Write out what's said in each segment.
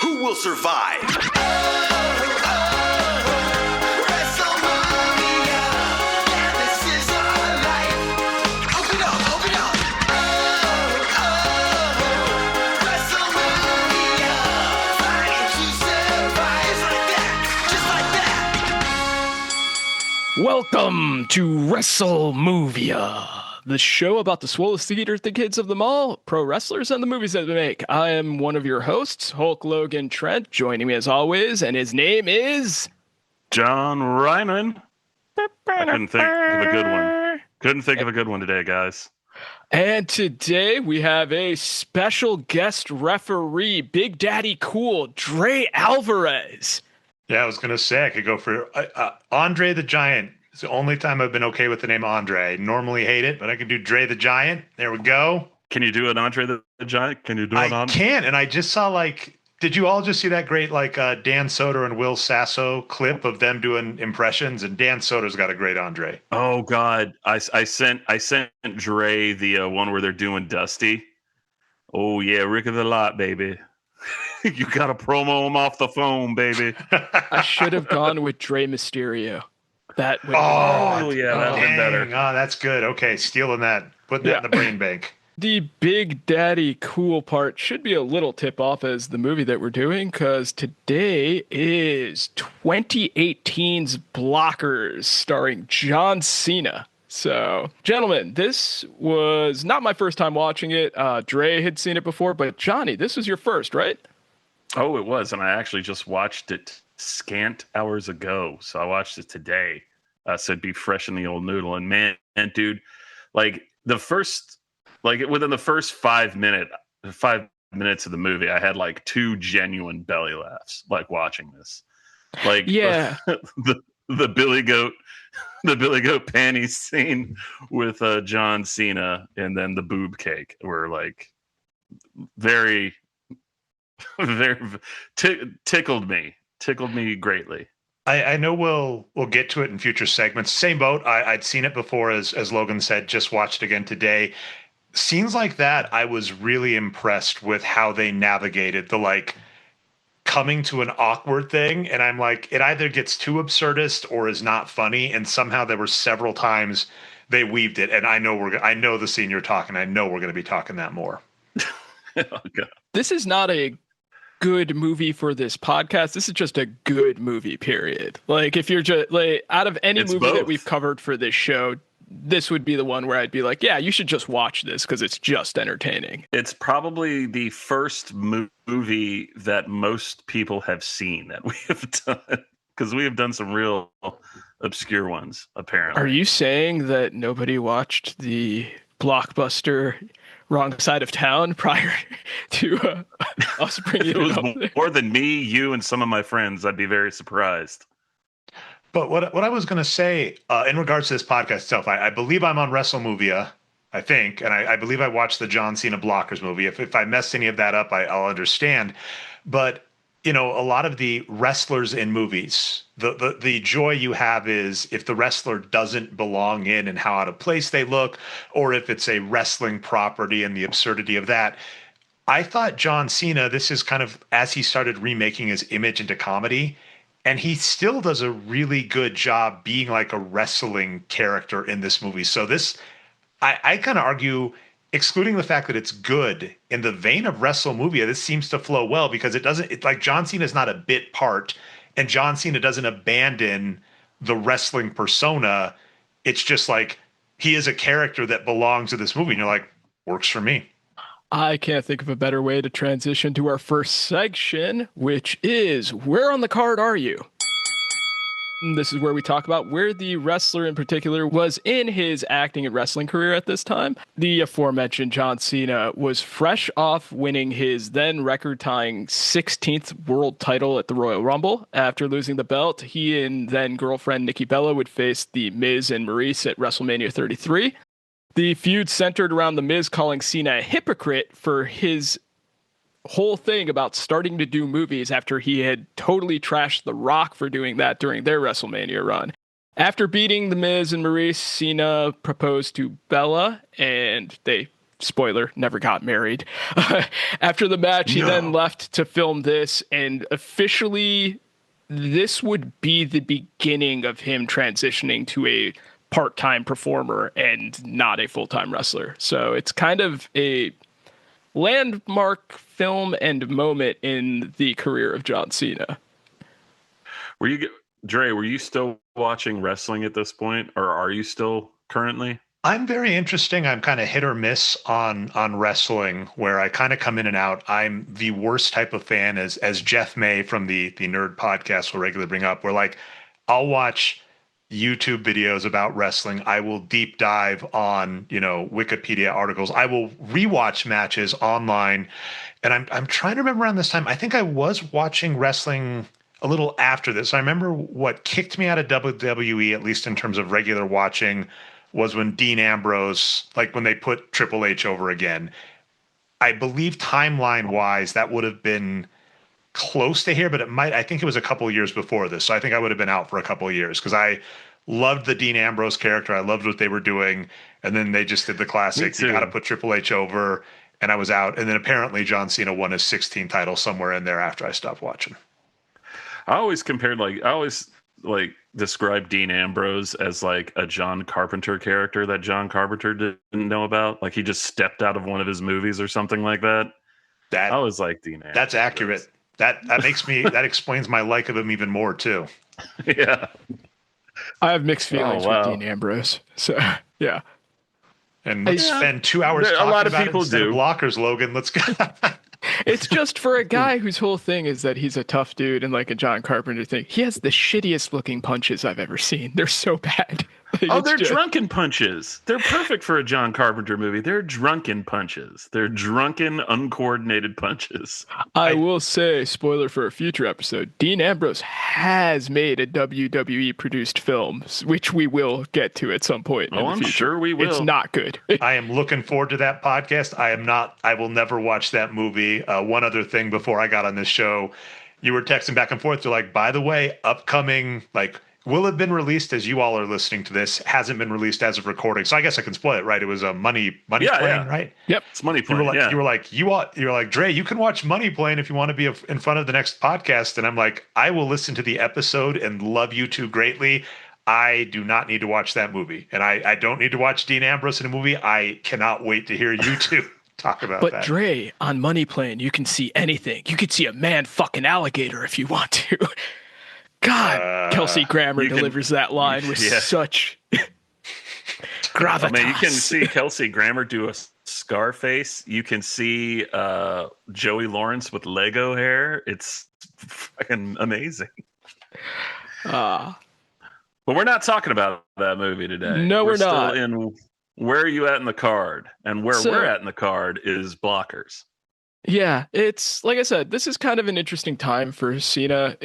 Who will survive? Welcome to Wrestlemoviea, the show about the swolest theater kids of them all, pro wrestlers, and the movies that they make. I am one of your hosts, Hulk Logan Trent, joining me as always, and his name is... John Reimann. I couldn't think of a good one. Couldn't think of a good one today, guys. And today we have a special guest referee, Big Daddy Cool, Dre Alvarez. Yeah, I was going to say I could go for Andre the Giant. It's the only time I've been okay with the name Andre. I normally hate it, but I could do Dre the Giant. There we go. Can you do an Andre the Giant? Can you do it on? I can, and I just saw did you all just see that great Dan Soder and Will Sasso clip of them doing impressions? And Dan Soder's got a great Andre. Oh God, I sent Dre the one where they're doing Dusty. Oh yeah, Rick of the Lot, baby. You got to promo him off the phone, baby. I should have gone with Dre Mysterio. That would that'd been better. Oh, that's good. Okay, stealing that, putting that in the brain bank. The Big Daddy Cool part should be a little tip-off as the movie that we're doing, because today is 2018's Blockers, starring John Cena. So, gentlemen, this was not my first time watching it. Dre had seen it before, but Johnny, this was your first, right? Oh, it was, and I actually just watched it scant hours ago. So I watched it today. So it'd be fresh in the old noodle. And man, dude, within the first 5 minutes of the movie, I had two genuine belly laughs, watching this. Yeah, the Billy Goat panties scene with John Cena, and then the boob cake were very, very tickled me greatly. I know we'll get to it in future segments. Same boat. I'd seen it before, as Logan said, just watched it again today. Scenes like that, I was really impressed with how they navigated the coming to an awkward thing. And I'm it either gets too absurdist or is not funny. And somehow there were several times they weaved it. And I know the scene you're talking. I know we're going to be talking that more. Oh, God. This is not a good movie for this podcast. This is just a good movie, period. If you're just out of any movie that we've covered for this show, this would be the one where I'd be yeah, you should just watch this because it's just entertaining. It's probably the first movie that most people have seen that we have done, because we have done some real obscure ones, apparently. Are you saying that nobody watched the blockbuster Wrong Side of Town prior to us bringing it was up? More than me, you, and some of my friends. I'd be very surprised. But what I was going to say in regards to this podcast itself, I believe I'm on Wrestlemoviea, I think, and I believe I watched the John Cena Blockers movie. If I messed any of that up, I'll understand. But a lot of the wrestlers in movies, the joy you have is if the wrestler doesn't belong in and how out of place they look, or if it's a wrestling property and the absurdity of that. I thought John Cena, this is kind of as he started remaking his image into comedy, and he still does a really good job being a wrestling character in this movie. So this, I kind of argue, excluding the fact that it's good, in the vein of Wrestlemoviea, this seems to flow well because John Cena is not a bit part, and John Cena doesn't abandon the wrestling persona. It's just he is a character that belongs to this movie, and you're works for me. I can't think of a better way to transition to our first section, which is Where on the Card Are You? This is where we talk about where the wrestler in particular was in his acting and wrestling career at this time. The aforementioned John Cena was fresh off winning his then record-tying 16th world title at the Royal Rumble. After losing the belt, he and then girlfriend Nikki Bella would face The Miz and Maurice at WrestleMania 33. The feud centered around The Miz calling Cena a hypocrite for his whole thing about starting to do movies after he had totally trashed The Rock for doing that during their WrestleMania run. After beating The Miz and Maurice, Cena proposed to Bella, and they spoiler, never got married. After the match, he then left to film this, and officially, this would be the beginning of him transitioning to a part-time performer and not a full-time wrestler. So it's kind of a landmark film and moment in the career of John Cena. Dre, were you still watching wrestling at this point, or are you still currently? I'm very interesting. I'm kind of hit or miss on wrestling, where I kind of come in and out. I'm the worst type of fan, as Jeff May from the Nerd Podcast will regularly bring up, where like I'll watch YouTube videos about wrestling. I will deep dive on, Wikipedia articles. I will rewatch matches online. And I'm trying to remember around this time, I think I was watching wrestling a little after this. I remember what kicked me out of WWE, at least in terms of regular watching, was when Dean Ambrose, like when they put Triple H over again. I believe timeline-wise, that would have been close to here, but I think it was a couple of years before this. So I think I would have been out for a couple of years because I loved the Dean Ambrose character. I loved what they were doing. And then they just did the classic, you got to put Triple H over, and I was out. And then apparently John Cena won his 16th title somewhere in there after I stopped watching. I always describe Dean Ambrose as like a John Carpenter character that John Carpenter didn't know about. Like he just stepped out of one of his movies or something like that. I was like Dean Ambrose. That's accurate. That that explains my like of him even more too. Yeah. I have mixed feelings with Dean Ambrose. So yeah. And let's spend 2 hours talking about it instead of blockers, Logan. Let's go. It's just for a guy whose whole thing is that he's a tough dude and like a John Carpenter thing. He has the shittiest looking punches I've ever seen. They're so bad. They're drunken punches. They're perfect for a John Carpenter movie. They're drunken punches. They're drunken, uncoordinated punches. I will say, spoiler for a future episode, Dean Ambrose has made a WWE produced film, which we will get to at some point. I'm sure we will. It's not good. I am looking forward to that podcast. I will never watch that movie. One other thing before I got on this show, you were texting back and forth. You're like, by the way, upcoming, like, will have been released as you all are listening to this. Hasn't been released as of recording, so I guess I can spoil it, right? It was a Money Plane, right? Yep, it's Money Plane. You were like, Dre, you can watch Money Plane if you want to be in front of the next podcast. And I'm like, I will listen to the episode and love you two greatly. I do not need to watch that movie, and I don't need to watch Dean Ambrose in a movie. I cannot wait to hear you two talk about that. But Dre, on Money Plane, you can see anything. You could see a man fucking alligator if you want to. God, Kelsey Grammer delivers that line with such gravitas. I mean, you can see Kelsey Grammer do a Scarface. You can see Joey Lawrence with Lego hair. It's fucking amazing. But we're not talking about that movie today. No, we're not. Still in where are you at in the card? And where we're at in the card is blockers. Yeah, it's like I said, this is kind of an interesting time for Cena.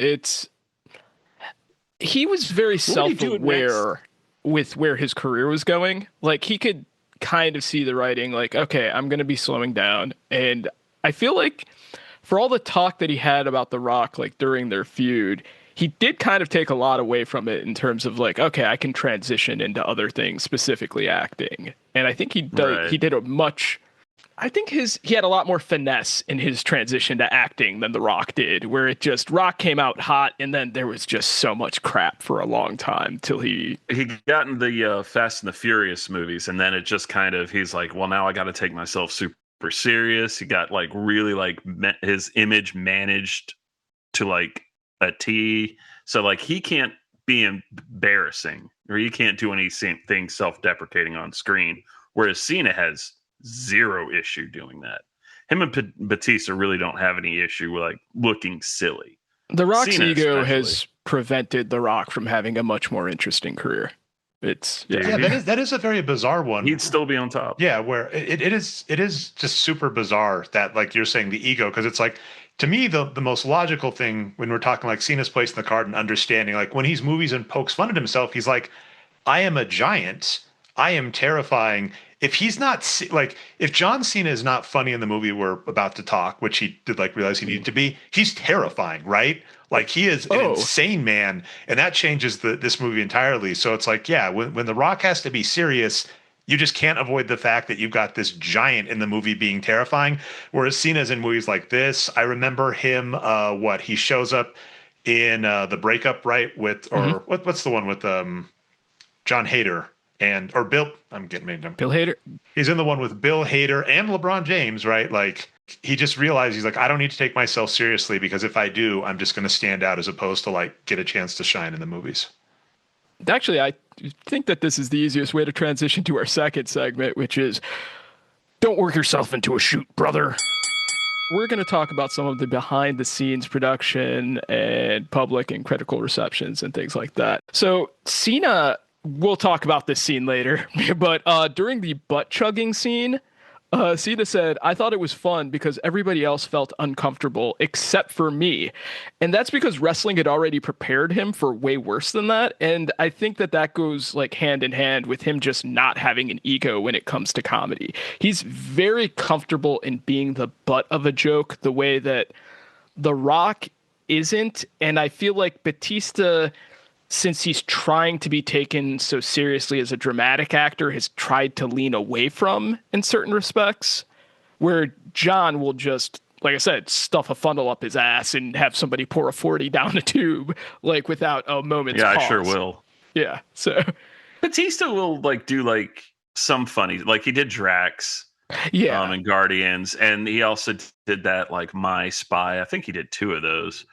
He was very self-aware with where his career was going. Like, he could kind of see the writing, like, okay, I'm going to be slowing down. And I feel like for all the talk that he had about The Rock, like, during their feud, he did kind of take a lot away from it in terms of, like, okay, I can transition into other things, specifically acting. And I think he did a much... I think he had a lot more finesse in his transition to acting than The Rock did, where it just Rock came out hot and then there was just so much crap for a long time till he got in the Fast and the Furious movies, and then it just kind of he's like, well, now I got to take myself super serious. He got like really like his image managed to like a T, so like he can't be embarrassing or he can't do anything self-deprecating on screen, whereas Cena has zero issue doing that. Him and Batista really don't have any issue with like looking silly. The Rock's ego has prevented The Rock from having a much more interesting career. That is a very bizarre one. He'd still be on top. Yeah, where it is just super bizarre that, like you're saying, the ego, because it's like, to me, the most logical thing when we're talking like Cena's place in the card and understanding, like when he's movies and pokes fun at himself, he's like, I am a giant. I am terrifying. If he's not like, if John Cena is not funny in the movie we're about to talk, which he did like realize he needed to be, he's terrifying, right? Like he is an insane man, and that changes this movie entirely. So it's like, yeah, when The Rock has to be serious, you just can't avoid the fact that you've got this giant in the movie being terrifying. Whereas Cena's in movies like this, I remember him. He shows up in the breakup, right? With or what's the one with John Hader or Bill? I'm getting made up. Bill Hader. He's in the one with Bill Hader and LeBron James, right? Like he just realized he's like, I don't need to take myself seriously because if I do, I'm just going to stand out as opposed to like get a chance to shine in the movies. Actually, I think that this is the easiest way to transition to our second segment, which is don't work yourself into a shoot, brother. We're going to talk about some of the behind the scenes production and public and critical receptions and things like that. So Cena, we'll talk about this scene later, but during the butt chugging scene, Cena said, I thought it was fun because everybody else felt uncomfortable except for me. And that's because wrestling had already prepared him for way worse than that. And I think that that goes like hand in hand with him just not having an ego when it comes to comedy. He's very comfortable in being the butt of a joke the way that The Rock isn't. And I feel like Batista, since he's trying to be taken so seriously as a dramatic actor, has tried to lean away from in certain respects, where John will just, like I said, stuff a funnel up his ass and have somebody pour a 40 down a tube, like without a moment's pause. I sure will. Yeah, so Batista will like do like some funny, like he did Drax, and Guardians, and he also did that like My Spy. I think he did 2 of those.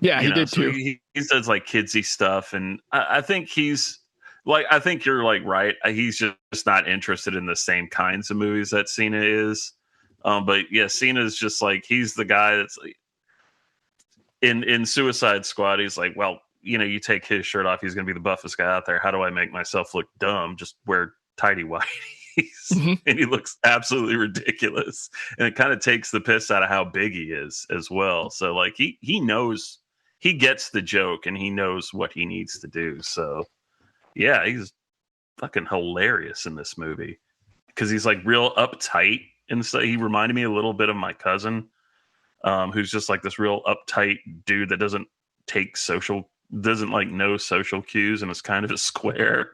He did too. He does like kidsy stuff, and I think he's like, I think you're like right. He's just not interested in the same kinds of movies that Cena is. But yeah, Cena's just like, he's the guy that's like, in Suicide Squad. He's like, well, you take his shirt off, he's going to be the buffest guy out there. How do I make myself look dumb? Just wear tidy whities. And he looks absolutely ridiculous, and it kind of takes the piss out of how big he is as well. So like he knows, he gets the joke and he knows what he needs to do. So yeah, he's fucking hilarious in this movie because he's like real uptight, and so he reminded me a little bit of my cousin, who's just like this real uptight dude that doesn't like know social cues and is kind of a square.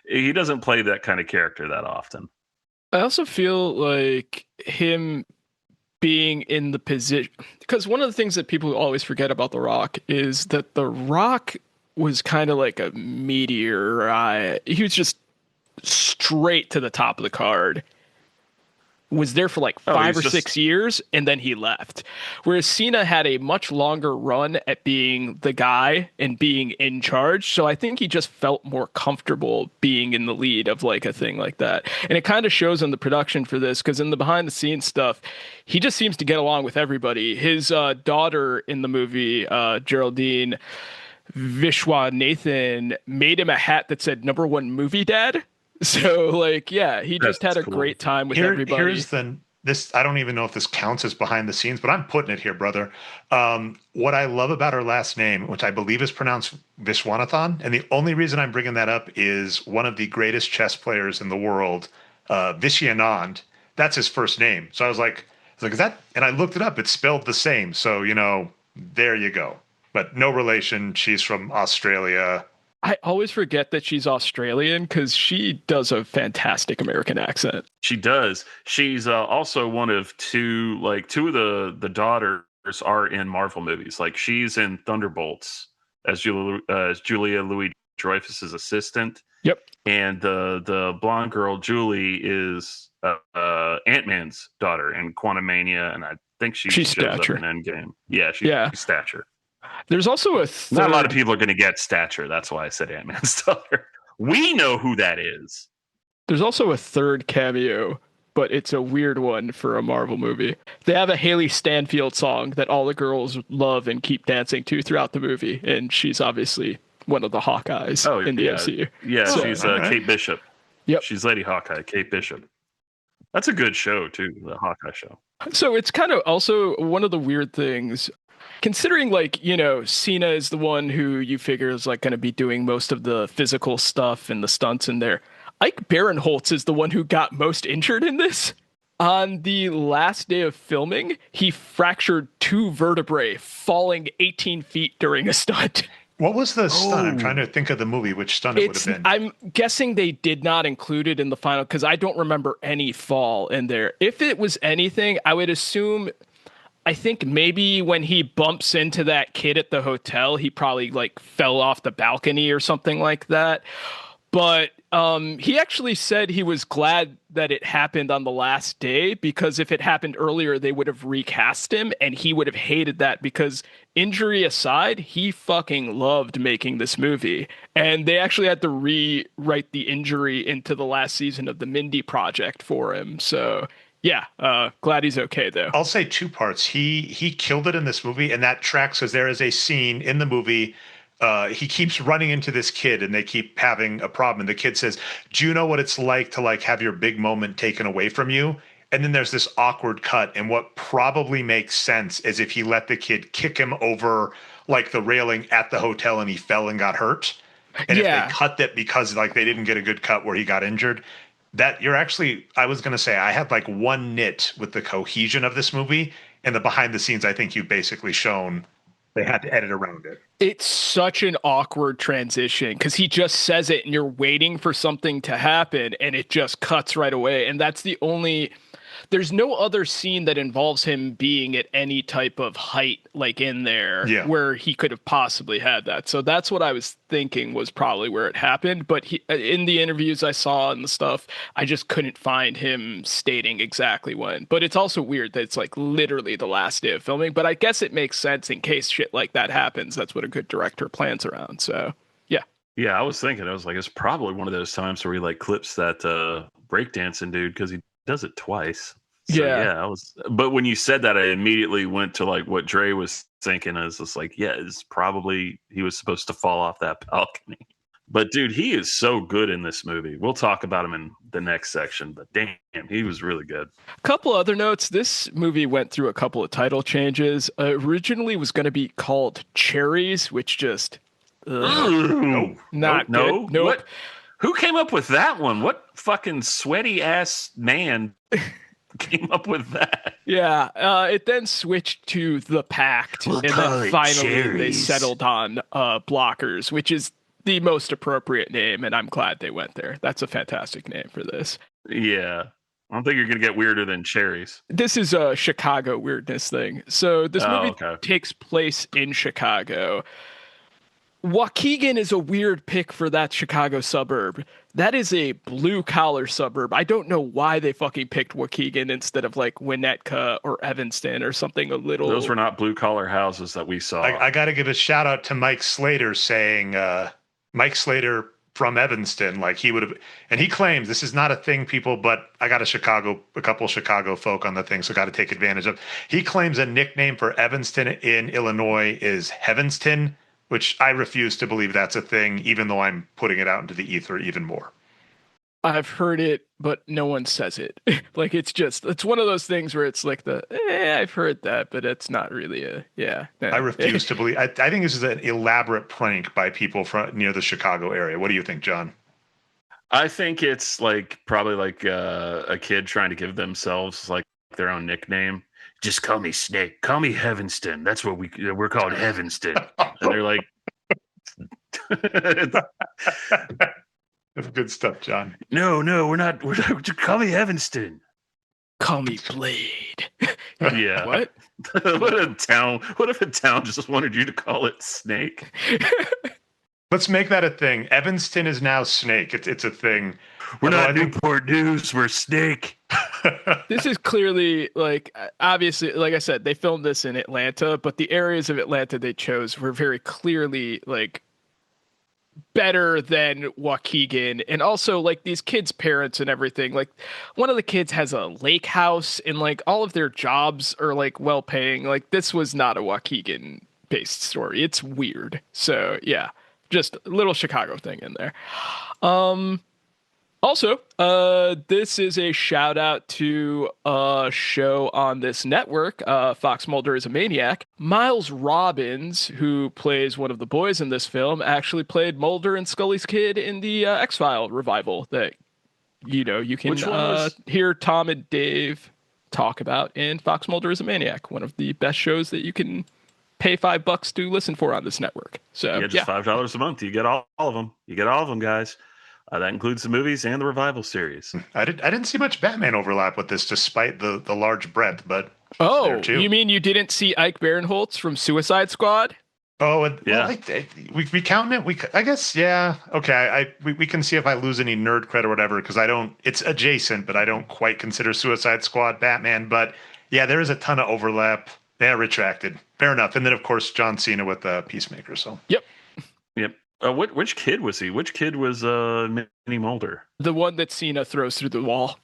He doesn't play that kind of character that often. I also feel like him being in the position, because one of the things that people always forget about The Rock is that The Rock was kind of like a meteor. He was just straight to the top of the card. Was there for like 5 or 6 years, and then he left. Whereas Cena had a much longer run at being the guy and being in charge. So I think he just felt more comfortable being in the lead of like a thing like that. And it kind of shows in the production for this, because in the behind the scenes stuff, he just seems to get along with everybody. His daughter in the movie, Geraldine Vishwanathan, made him a hat that said #1 movie dad. So like, yeah, he just had a great time with everybody. Here's this. I don't even know if this counts as behind the scenes, but I'm putting it here, brother. What I love about her last name, which I believe is pronounced Vishwanathan, and the only reason I'm bringing that up is one of the greatest chess players in the world, Vishwanathan. That's his first name. So I was like, is that? And I looked it up. It's spelled the same. So there you go. But no relation. She's from Australia. I always forget that she's Australian because she does a fantastic American accent. She does. She's also one of two of the daughters are in Marvel movies. Like she's in Thunderbolts as Julia Louis-Dreyfus's assistant. Yep. And the blonde girl, Julie, is Ant-Man's daughter in Quantumania, and I think she shows Stature. up in Endgame. Yeah, she's Stature. There's also not a lot of people are going to get Stature. That's why I said Ant-Man's daughter. We know who that is. There's also a third cameo, but it's a weird one for a Marvel movie. They have a Haley Stanfield song that all the girls love and keep dancing to throughout the movie, and she's obviously one of the Hawkeyes in the MCU. Yeah, she's Kate Bishop. Yep. She's Lady Hawkeye, Kate Bishop. That's a good show, too, the Hawkeye show. So it's kind of also one of the weird things, considering Cena is the one who you figure is like going to be doing most of the physical stuff and the stunts in there. Ike Barinholtz is the one who got most injured in this. On the last day of filming, he fractured 2 vertebrae falling 18 feet during a stunt. What was the stunt? I'm Oh, trying to think of the movie, which stunt it would have been. I'm guessing they did not include it in the final because I don't remember any fall in there. If it was anything, I would assume. I think maybe when he bumps into that kid at the hotel, he probably like fell off the balcony or something like that. But he actually said he was glad that it happened on the last day because if it happened earlier, they would have recast him and he would have hated that because injury aside, he fucking loved making this movie. And they actually had to rewrite the injury into the last season of the Mindy Project for him. So yeah, glad he's okay though. I'll say two parts. He killed it in this movie, and that tracks because there is a scene in the movie. He keeps running into this kid, and they keep having a problem. And the kid says, "Do you know what it's like to like have your big moment taken away from you?" And then there's this awkward cut. And what probably makes sense is if he let the kid kick him over like the railing at the hotel, and he fell and got hurt. And if they Yeah. cut that because like they didn't get a good cut where he got injured, that you're actually, I was going to say I had like one nit with the cohesion of this movie, and the behind the scenes I think you've basically shown they had to edit around it. It's such an awkward transition because he just says it and you're waiting for something to happen and it just cuts right away. And that's the only, there's no other scene that involves him being at any type of height like in there Yeah. where he could have possibly had that. So that's what I was thinking was probably where it happened. But he, in the interviews I saw and the stuff, I just couldn't find him stating exactly when. But it's also weird that it's like literally the last day of filming. But I guess it makes sense in case shit like that happens. That's what a good director plans around. So yeah. yeah. I was thinking, I was like, it's probably one of those times where he like clips that breakdancing dude because he does it twice. So Yeah. I was. But when you said that, I immediately went to like what Dre was thinking. I was just like, yeah, it's probably he was supposed to fall off that balcony. But dude, he is so good in this movie. We'll talk about him in the next section. But damn, he was really good. Couple other notes. This movie went through a couple of title changes. Originally was going to be called Cherries, which just Nope. not No. good. Nope. What? Who came up with that one? What fucking sweaty ass man came up with that? Yeah. It then switched to The Pact, We'll and call then it finally they Cherries. settled on Blockers, which is the most appropriate name, and I'm glad they went there. That's a fantastic name for this. Yeah. I don't think you're gonna get weirder than cherries. This is a Chicago weirdness thing. So this movie okay. takes place in Chicago. Waukegan is a weird pick for that Chicago suburb. That is a blue collar suburb. I don't know why they fucking picked Waukegan instead of like Winnetka or Evanston or something a little. Those were not blue collar houses that we saw. I got to give a shout out to Mike Slater saying, Mike Slater from Evanston, like he would have, and he claims this is not a thing, people, but I got a couple Chicago folk on the thing, so got to take advantage of. He claims a nickname for Evanston in Illinois is Heavenston, which I refuse to believe that's a thing, even though I'm putting it out into the ether even more. I've heard it, but no one says it. Like it's one of those things where it's like I've heard that, but it's not really I refuse to believe. I think this is an elaborate prank by people from near the Chicago area. What do you think, John? I think it's like probably like a kid trying to give themselves like their own nickname. Just call me Snake. Call me Heavenston. That's what we're called, Heavenston. And they're like, That's good stuff, John. no, we're not. Just call me Heavenston. Call me Blade. Yeah. What? What if a town just wanted you to call it Snake? Let's make that a thing. Evanston is now Snake. It's a thing. We're Although not I think- Newport News. We're Snake. This is clearly like obviously, like I said, they filmed this in Atlanta, but the areas of Atlanta they chose were very clearly like better than Waukegan. And also like these kids' parents and everything. Like one of the kids has a lake house and like all of their jobs are like well paying. Like this was not a Waukegan based story. It's weird. So yeah, just a little Chicago thing in there. Also, this is a shout out to a show on this network, Fox Mulder is a Maniac. Miles Robbins, who plays one of the boys in this film, actually played Mulder and Scully's kid in the X-File revival that, you can Which one was- hear Tom and Dave talk about in Fox Mulder is a Maniac, one of the best shows that you can pay $5 to listen for on this network. So Yeah, just $5 a month. You get all of them. You get all of them, guys. That includes the movies and the revival series. I didn't see much Batman overlap with this, despite the large breadth. But oh, you mean you didn't see Ike Barinholtz from Suicide Squad? Oh, and, yeah. Well, we count it. I guess, yeah. Okay, we can see if I lose any nerd cred or whatever, because I don't. It's adjacent, but I don't quite consider Suicide Squad Batman. But yeah, there is a ton of overlap. Yeah, retracted. Fair enough. And then of course John Cena with Peacemaker. So yep. Which kid was he? Which kid was Minnie Mulder? The one that Cena throws through the wall.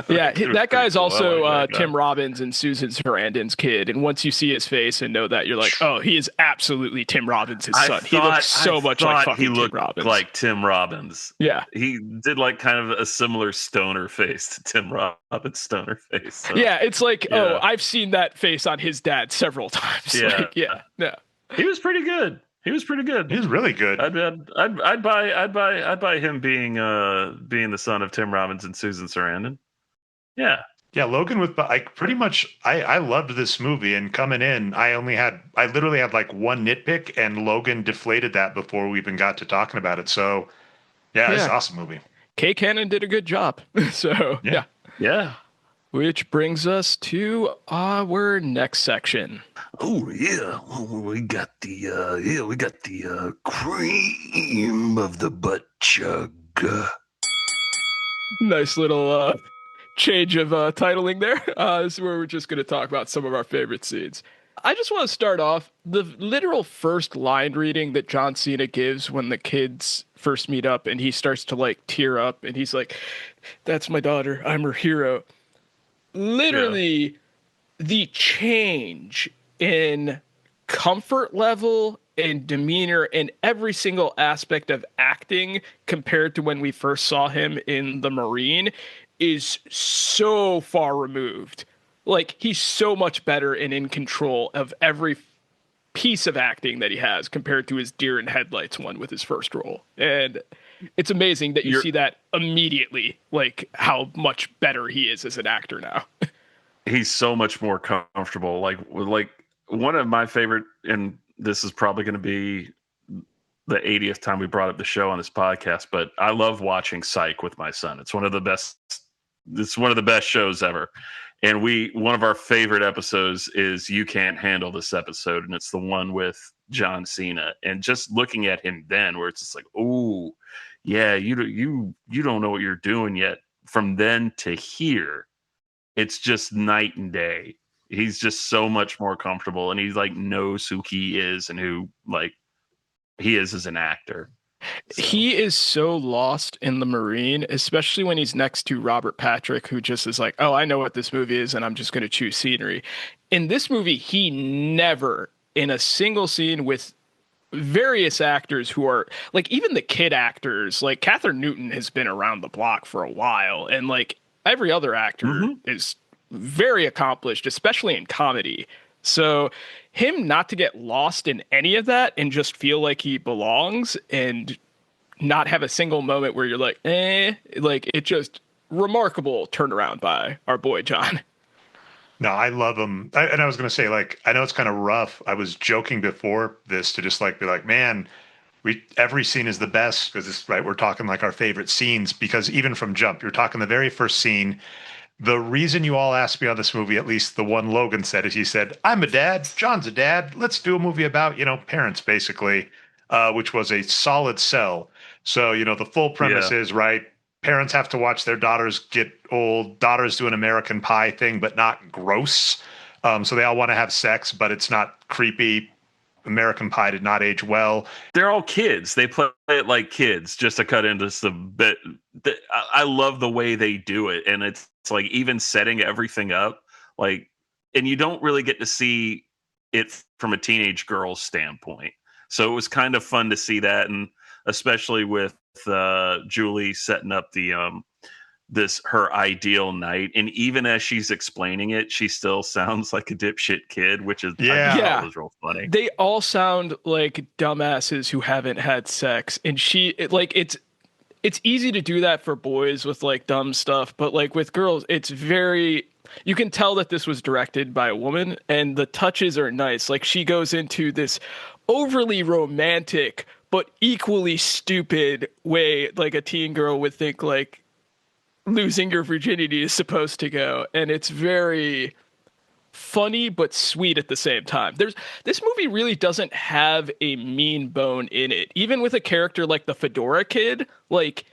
Yeah, that guy's cool. Also like guy. Tim Robbins and Susan Sarandon's kid. And once you see his face and know that, you're like, oh, he is absolutely Tim Robbins' son. He looks so much like fucking Tim Robbins. Like Tim Robbins. Yeah. He did like kind of a similar stoner face to Tim Robbins' stoner face. So. Yeah, it's like, oh, I've seen that face on his dad several times. Yeah. Like, yeah. He was pretty good. He was pretty good. He was really good. I'd buy him being the son of Tim Robbins and Susan Sarandon. Yeah. Yeah, Logan I loved this movie, and coming in, I literally had like one nitpick, and Logan deflated that before we even got to talking about it. So it's an awesome movie. Kay Cannon did a good job. So yeah. Which brings us to our next section. Oh yeah, we got the cream of the butt chug. Nice little change of titling there. This is where we're just going to talk about some of our favorite scenes. I just want to start off the literal first line reading that John Cena gives when the kids first meet up, and he starts to like tear up, and he's like, "That's my daughter. I'm her hero." Literally, the change in comfort level and demeanor in every single aspect of acting compared to when we first saw him in The Marine is so far removed. Like, he's so much better and in control of every piece of acting that he has compared to his deer in headlights one with his first role. And it's amazing that you see that immediately, like how much better he is as an actor now. He's so much more comfortable. Like one of my favorite, and this is probably going to be the 80th time we brought up the show on this podcast, but I love watching Psych with my son. It's one of the best shows ever. And one of our favorite episodes is You Can't Handle This Episode. And it's the one with John Cena, and just looking at him then where it's just like, oh yeah, you don't know what you're doing yet. From then to here, it's just night and day. He's just so much more comfortable, and he like knows who he is and who like he is as an actor. So. He is so lost in The Marine, especially when he's next to Robert Patrick, who just is like, oh, I know what this movie is, and I'm just going to choose scenery. In this movie, he never, in a single scene with various actors who are like, even the kid actors, like Catherine Newton has been around the block for a while, and like every other actor is very accomplished, especially in comedy. So him not to get lost in any of that and just feel like he belongs and not have a single moment where you're like, like it just remarkable turnaround by our boy John. No, I love him. And I was going to say, like, I know it's kind of rough. I was joking before this to just like be like, man, every scene is the best because it's right. We're talking like our favorite scenes, because even from jump, you're talking the very first scene. The reason you all asked me on this movie, at least the one Logan said, is he said, I'm a dad, John's a dad. Let's do a movie about, parents, basically, which was a solid sell. So, the full premise is, right, parents have to watch their daughters get old. Daughters do an American Pie thing, but not gross. So they all want to have sex, but it's not creepy. American Pie did not age well. They're all kids. They play it like kids, just to cut into some bit. I love the way they do it. And it's like even setting everything up, like, and you don't really get to see it from a teenage girl's standpoint. So it was kind of fun to see that. And especially with Julie setting up the her ideal night, and even as she's explaining it, she still sounds like a dipshit kid, which is was real funny. They all sound like dumbasses who haven't had sex, and it's it's easy to do that for boys with like dumb stuff, but like with girls, it's very, you can tell that this was directed by a woman and the touches are nice. Like she goes into this overly romantic but equally stupid way like a teen girl would think like losing your virginity is supposed to go, and it's very funny but sweet at the same time. There's this movie really doesn't have a mean bone in it. Even with a character like the Fedora Kid, like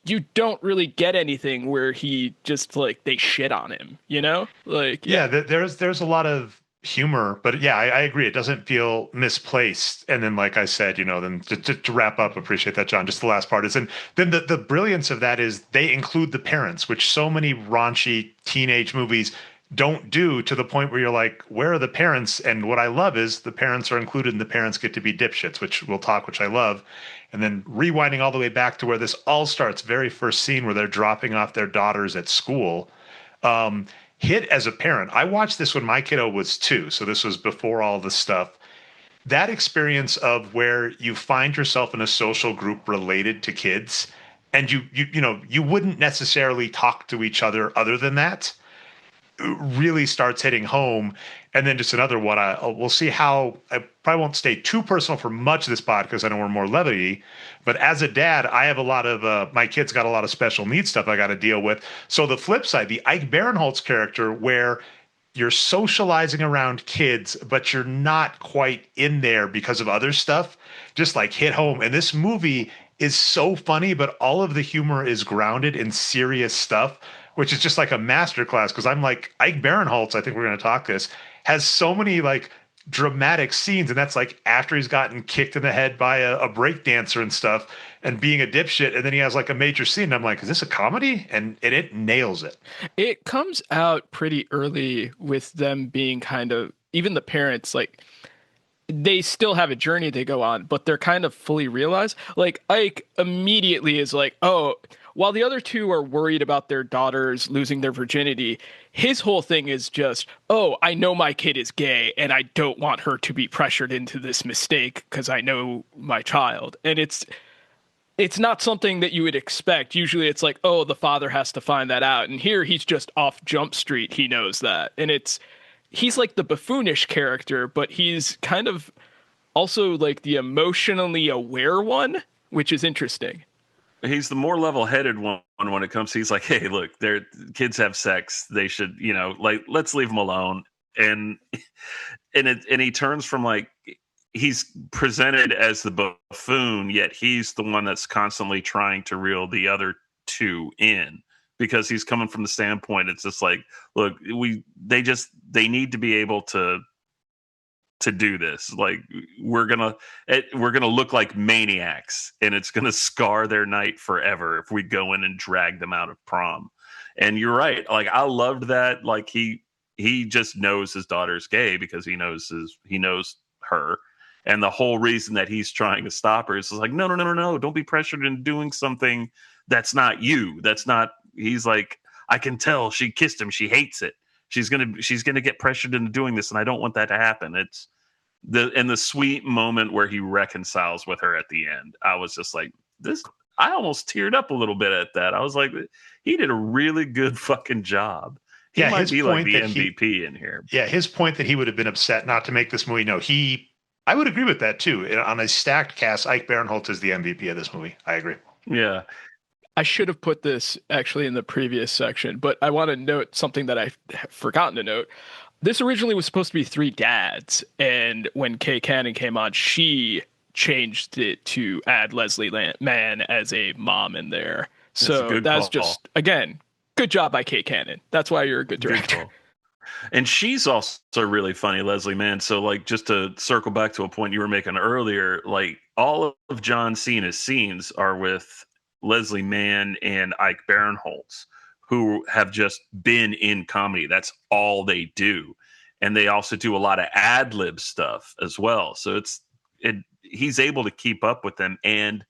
you don't really get anything where he just like they shit on him, you know? Like Yeah, there's a lot of humor, but yeah, I agree. It doesn't feel misplaced. And then, like I said, then to wrap up, appreciate that, John. Just the last part is, and then the brilliance of that is they include the parents, which so many raunchy teenage movies don't do, to the point where you're like, where are the parents? And what I love is the parents are included and the parents get to be dipshits, which we'll talk, which I love. And then rewinding all the way back to where this all starts, very first scene where they're dropping off their daughters at school. Hit as a parent. I watched this when my kiddo was 2, so this was before all this stuff. That experience of where you find yourself in a social group related to kids, and you wouldn't necessarily talk to each other than that, really starts hitting home. And then just another one, we'll see how, I probably won't stay too personal for much of this pod because I know we're more levity, but as a dad, I have a lot of, my kids got a lot of special needs stuff I got to deal with. So the flip side, the Ike Barinholtz character, where you're socializing around kids, but you're not quite in there because of other stuff, just like hit home. And this movie is so funny, but all of the humor is grounded in serious stuff, which is just like a masterclass. Because I'm like, Ike Barinholtz, I think we're going to talk this, has so many like dramatic scenes, and that's like after he's gotten kicked in the head by a break dancer and stuff and being a dipshit, and then he has like a major scene, and I'm like, is this a comedy? And it nails it. it comes out pretty early with them being kind of, even the parents, like they still have a journey they go on, but they're kind of fully realized. Like Ike immediately is like, oh, while the other two are worried about their daughters losing their virginity, his whole thing is just, oh, I know my kid is gay and I don't want her to be pressured into this mistake because I know my child. And it's not something that you would expect. Usually it's like, oh, the father has to find that out. And here he's just off Jump Street. He knows that. And he's like the buffoonish character, but he's kind of also like the emotionally aware one, which is interesting. He's the more level-headed one when it comes to, he's like, hey, look, their kids have sex. They should, like, let's leave them alone. And he turns from like, he's presented as the buffoon, yet he's the one that's constantly trying to reel the other two in, because he's coming from the standpoint. It's just like, look, they need to be able to do this. Like, we're gonna look like maniacs, and it's gonna scar their night forever if we go in and drag them out of prom. And you're right. Like, I loved that. Like, he just knows his daughter's gay because he knows her. And the whole reason that he's trying to stop her is like, no, don't be pressured into doing something that's not you. That's not, he's like, I can tell she kissed him. She hates it. She's gonna get pressured into doing this, and I don't want that to happen. It's the sweet moment where he reconciles with her at the end. I was just like, this. I almost teared up a little bit at that. I was like, he did a really good fucking job. He might be like the MVP in here. Yeah, his point that he would have been upset not to make this movie. No, I would agree with that too. On a stacked cast, Ike Barinholtz is the MVP of this movie. I agree. Yeah. I should have put this actually in the previous section, but I want to note something that I've forgotten to note. This originally was supposed to be 3 dads, and when Kay Cannon came on, she changed it to add Leslie Mann as a mom in there. So that's just, again, good job by Kay Cannon. That's why you're a good director. And she's also really funny, Leslie Mann. So, like, just to circle back to a point you were making earlier, like, all of John Cena's scenes are with Leslie Mann and Ike Barinholtz, who have just been in comedy. That's all they do. And they also do a lot of ad-lib stuff as well. So he's able to keep up with them and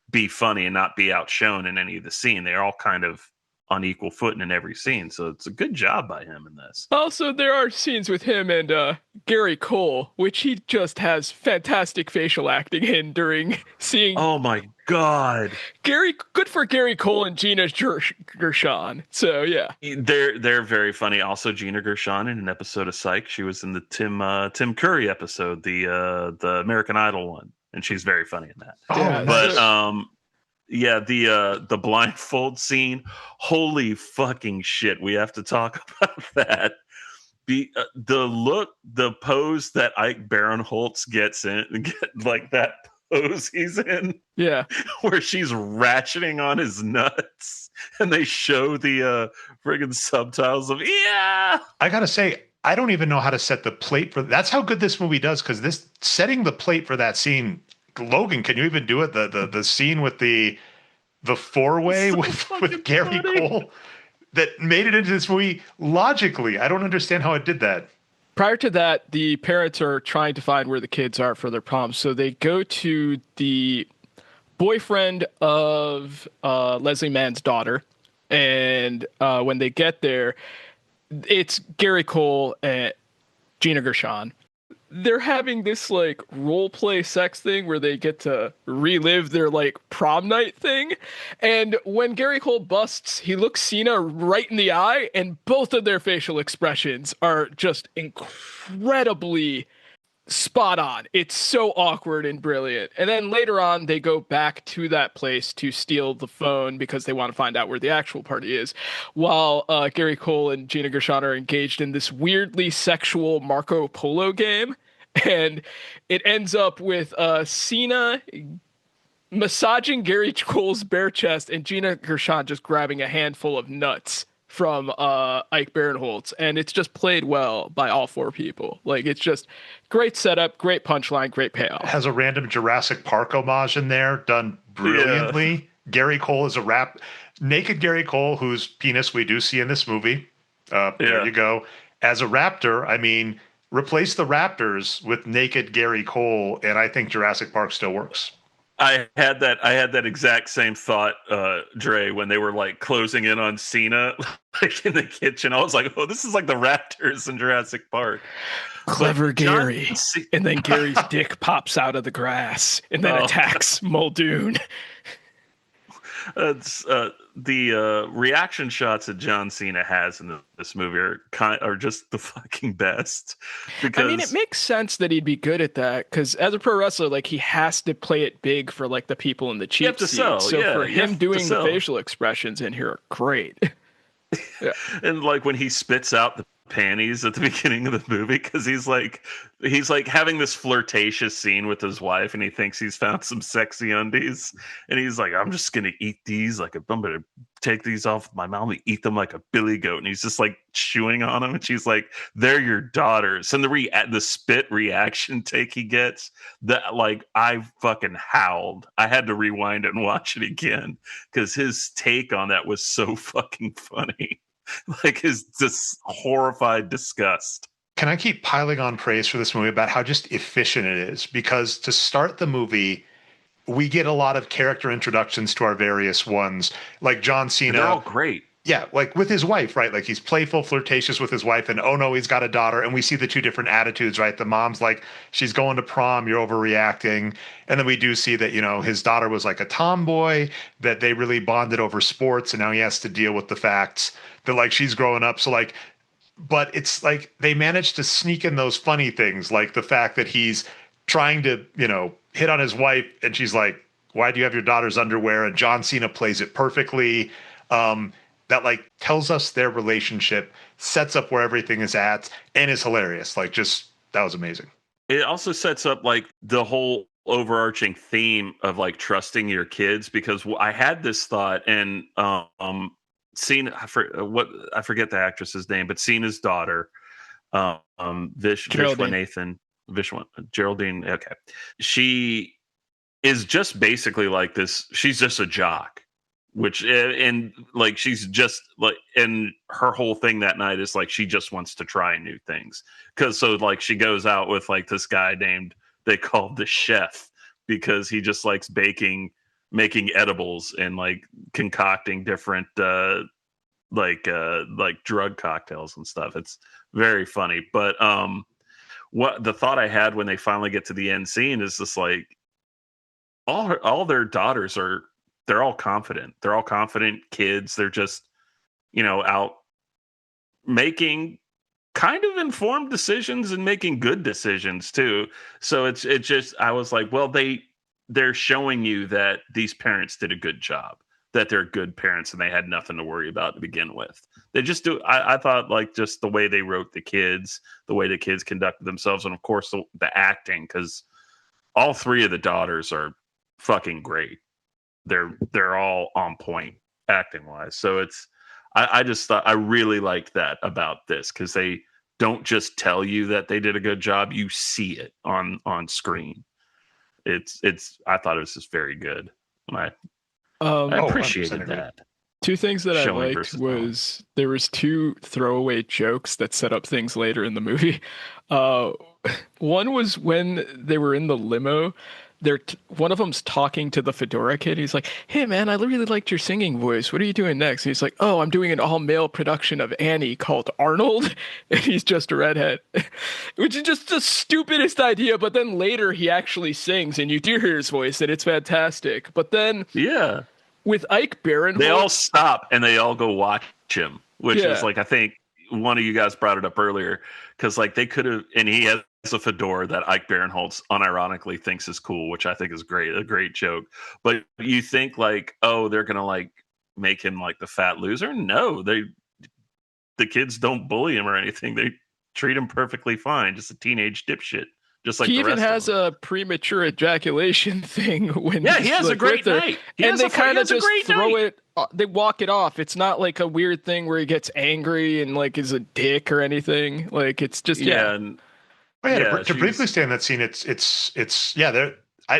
be funny and not be outshone in any of the scene. They're all kind of on equal footing in every scene. So it's a good job by him in this. Also, there are scenes with him and Gary Cole, which he just has fantastic facial acting in during seeing. Oh my God. Good for Gary Cole and Gina Gershon. So yeah, they're very funny. Also, Gina Gershon in an episode of Psych. She was in the Tim Curry episode, the American Idol one, and she's very funny in that. Yeah, but yeah, the blindfold scene. Holy fucking shit! We have to talk about that. The pose that Ike Barinholtz gets in, like that pose he's in. Yeah, where she's ratcheting on his nuts, and they show the friggin' subtitles of yeah. I gotta say, I don't even know how to set the plate for. That's how good this movie does. Because this setting the plate for that scene, Logan, can you even do it? The scene with the four-way with Gary Cole that made it into this movie logically. I don't understand how it did that. Prior to that, the parents are trying to find where the kids are for their prom, so they go to the boyfriend of Leslie Mann's daughter, and when they get there, it's Gary Cole and Gina Gershon. They're having this like role play sex thing where they get to relive their like prom night thing. And when Gary Cole busts, he looks Cena right in the eye, and both of their facial expressions are just incredibly spot on. It's so awkward and brilliant. And then later on, they go back to that place to steal the phone because they want to find out where the actual party is, while Gary Cole and Gina Gershon are engaged in this weirdly sexual Marco Polo game. And it ends up with Cena massaging Gary Cole's bare chest and Gina Gershon just grabbing a handful of nuts from Ike Barinholtz, and it's just played well by all four people. Like, it's just great setup, great punchline, great payoff. Has a random Jurassic Park homage in there, done brilliantly. Yeah. Gary Cole is naked Gary Cole, whose penis we do see in this movie. There you go. As a raptor, I mean, replace the Raptors with naked Gary Cole, and I think Jurassic Park still works. I had that exact same thought, Dre, when they were like closing in on Cena, like in the kitchen. I was like, "Oh, this is like the Raptors in Jurassic Park." Clever Gary, and then Gary's dick pops out of the grass and then attacks Muldoon. The reaction shots that John Cena has in this movie are just the fucking best. Because, I mean, it makes sense that he'd be good at that because as a pro wrestler, like he has to play it big for like the people in the cheap seats. So for him doing the facial expressions in here are great. Yeah. And like when he spits out the panties at the beginning of the movie, because he's like having this flirtatious scene with his wife, and he thinks he's found some sexy undies, and he's like, I'm just gonna eat these, like I'm gonna take these off my mouth and eat them like a billy goat, and he's just like chewing on them, and she's like, they're your daughters. And the spit reaction take he gets, that like I fucking howled. I had to rewind it and watch it again because his take on that was so fucking funny. Like his horrified disgust. Can I keep piling on praise for this movie about how just efficient it is? Because to start the movie, we get a lot of character introductions to our various ones, like John Cena. They're all great. Yeah, like with his wife, right? Like he's playful, flirtatious with his wife, and oh no, he's got a daughter. And we see the two different attitudes, right? The mom's like, she's going to prom, you're overreacting. And then we do see that, you know, his daughter was like a tomboy, that they really bonded over sports, and now he has to deal with the facts that like she's growing up. So like, but it's like they managed to sneak in those funny things, like the fact that he's trying to, you know, hit on his wife, and she's like, why do you have your daughter's underwear? And John Cena plays it perfectly. That like tells us their relationship, sets up where everything is at, and is hilarious. Like, just that was amazing. It also sets up like the whole overarching theme of like trusting your kids, because I had this thought, and Cena, I forget the actress's name, but Cena's daughter, Geraldine. Okay, she is just basically like this. She's just a jock. Which, and like, she's just like, and her whole thing that night is like, she just wants to try new things. So like, she goes out with like this guy they call the chef, because he just likes making edibles and like concocting different like drug cocktails and stuff. It's very funny. But what the thought I had when they finally get to the end scene is just like all their daughters they're all confident. They're all confident kids. They're just, out making kind of informed decisions and making good decisions too. So it's just, I was like, well, they're showing you that these parents did a good job, that they're good parents and they had nothing to worry about to begin with. They just do. I thought like just the way they wrote the kids, the way the kids conducted themselves, and of course the acting, because all three of the daughters are fucking great. They're all on point acting wise. So I just thought I really liked that about this, because they don't just tell you that they did a good job. You see it on screen. I thought it was just very good. I appreciated that. Two things that I liked was there was two throwaway jokes that set up things later in the movie. One was when they were in the limo. One of them's talking to the fedora kid. He's like, "Hey man, I really liked your singing voice. What are you doing next?" And he's like, "Oh, I'm doing an all-male production of Annie called Arnold," and he's just a redhead, which is just the stupidest idea. But then later he actually sings, and you do hear his voice, and it's fantastic. But then, yeah, with Ike Barinholtz, they all stop and they all go watch him, which is like, I think one of you guys brought it up earlier, because like they could have, and he has a fedora that Ike Barinholtz unironically thinks is cool, which I think is a great joke. But you think like, oh, they're gonna like make him like the fat loser? No, the kids don't bully him or anything. They treat him perfectly fine, just a teenage dipshit. Just like he the even rest has of them. A premature ejaculation thing when he has like a great night. And they kind of just throw it. They walk it off. It's not like a weird thing where he gets angry and like is a dick or anything. Like it's just to briefly stay in that scene, it's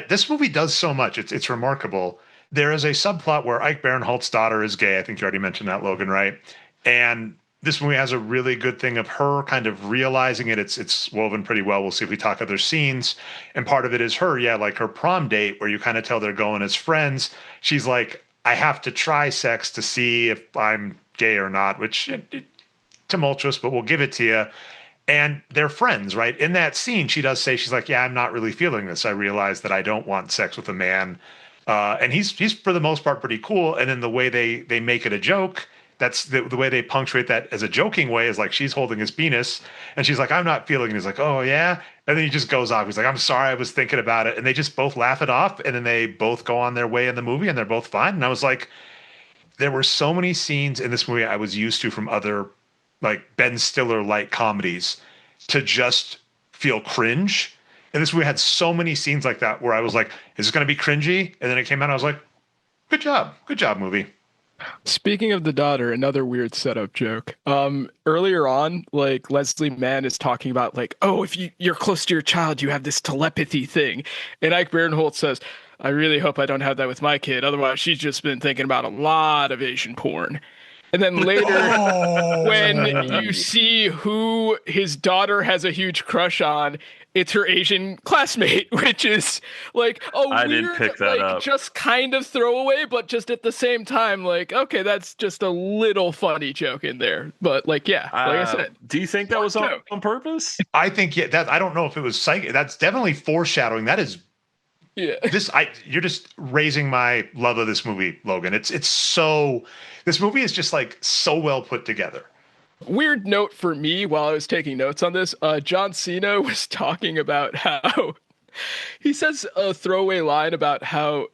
this movie does so much. It's remarkable. There is a subplot where Ike Barinholtz's daughter is gay. I think you already mentioned that, Logan, right? And this movie has a really good thing of her kind of realizing it. It's woven pretty well. We'll see if we talk other scenes. And part of it is her, like her prom date, where you kind of tell they're going as friends. She's like, I have to try sex to see if I'm gay or not, which tumultuous, but we'll give it to you. And they're friends, right? In that scene, she does say, she's like, yeah, I'm not really feeling this. I realize that I don't want sex with a man. And he's for the most part pretty cool. And then the way they make it a joke, that's the way they punctuate that as a joking way, is like she's holding his penis and she's like, I'm not feeling it. He's like, oh yeah. And then he just goes off. He's like, I'm sorry, I was thinking about it. And they just both laugh it off. And then they both go on their way in the movie and they're both fine. And I was like, there were so many scenes in this movie I was used to from other like Ben Stiller light comedies to just feel cringe. And this movie had so many scenes like that where I was like, is this going to be cringy? And then it came out, I was like, good job, movie. Speaking of the daughter, another weird setup joke. Earlier on, like Leslie Mann is talking about like, oh, if you're close to your child, you have this telepathy thing. And Ike Barinholtz says, I really hope I don't have that with my kid. Otherwise, she's just been thinking about a lot of Asian porn. And then later, when you see who his daughter has a huge crush on, it's her Asian classmate, which is like a I weird, didn't pick that up. just kind of throwaway, but just at the same time, like, okay, that's just a little funny joke in there. But like, yeah, like I said. Do you think that was on purpose? I think, I don't know if it was that's definitely foreshadowing. That is, you're just raising my love of this movie, Logan. This movie is just like so well put together. Weird note for me while I was taking notes on this, John Cena was talking about how he says a throwaway line about how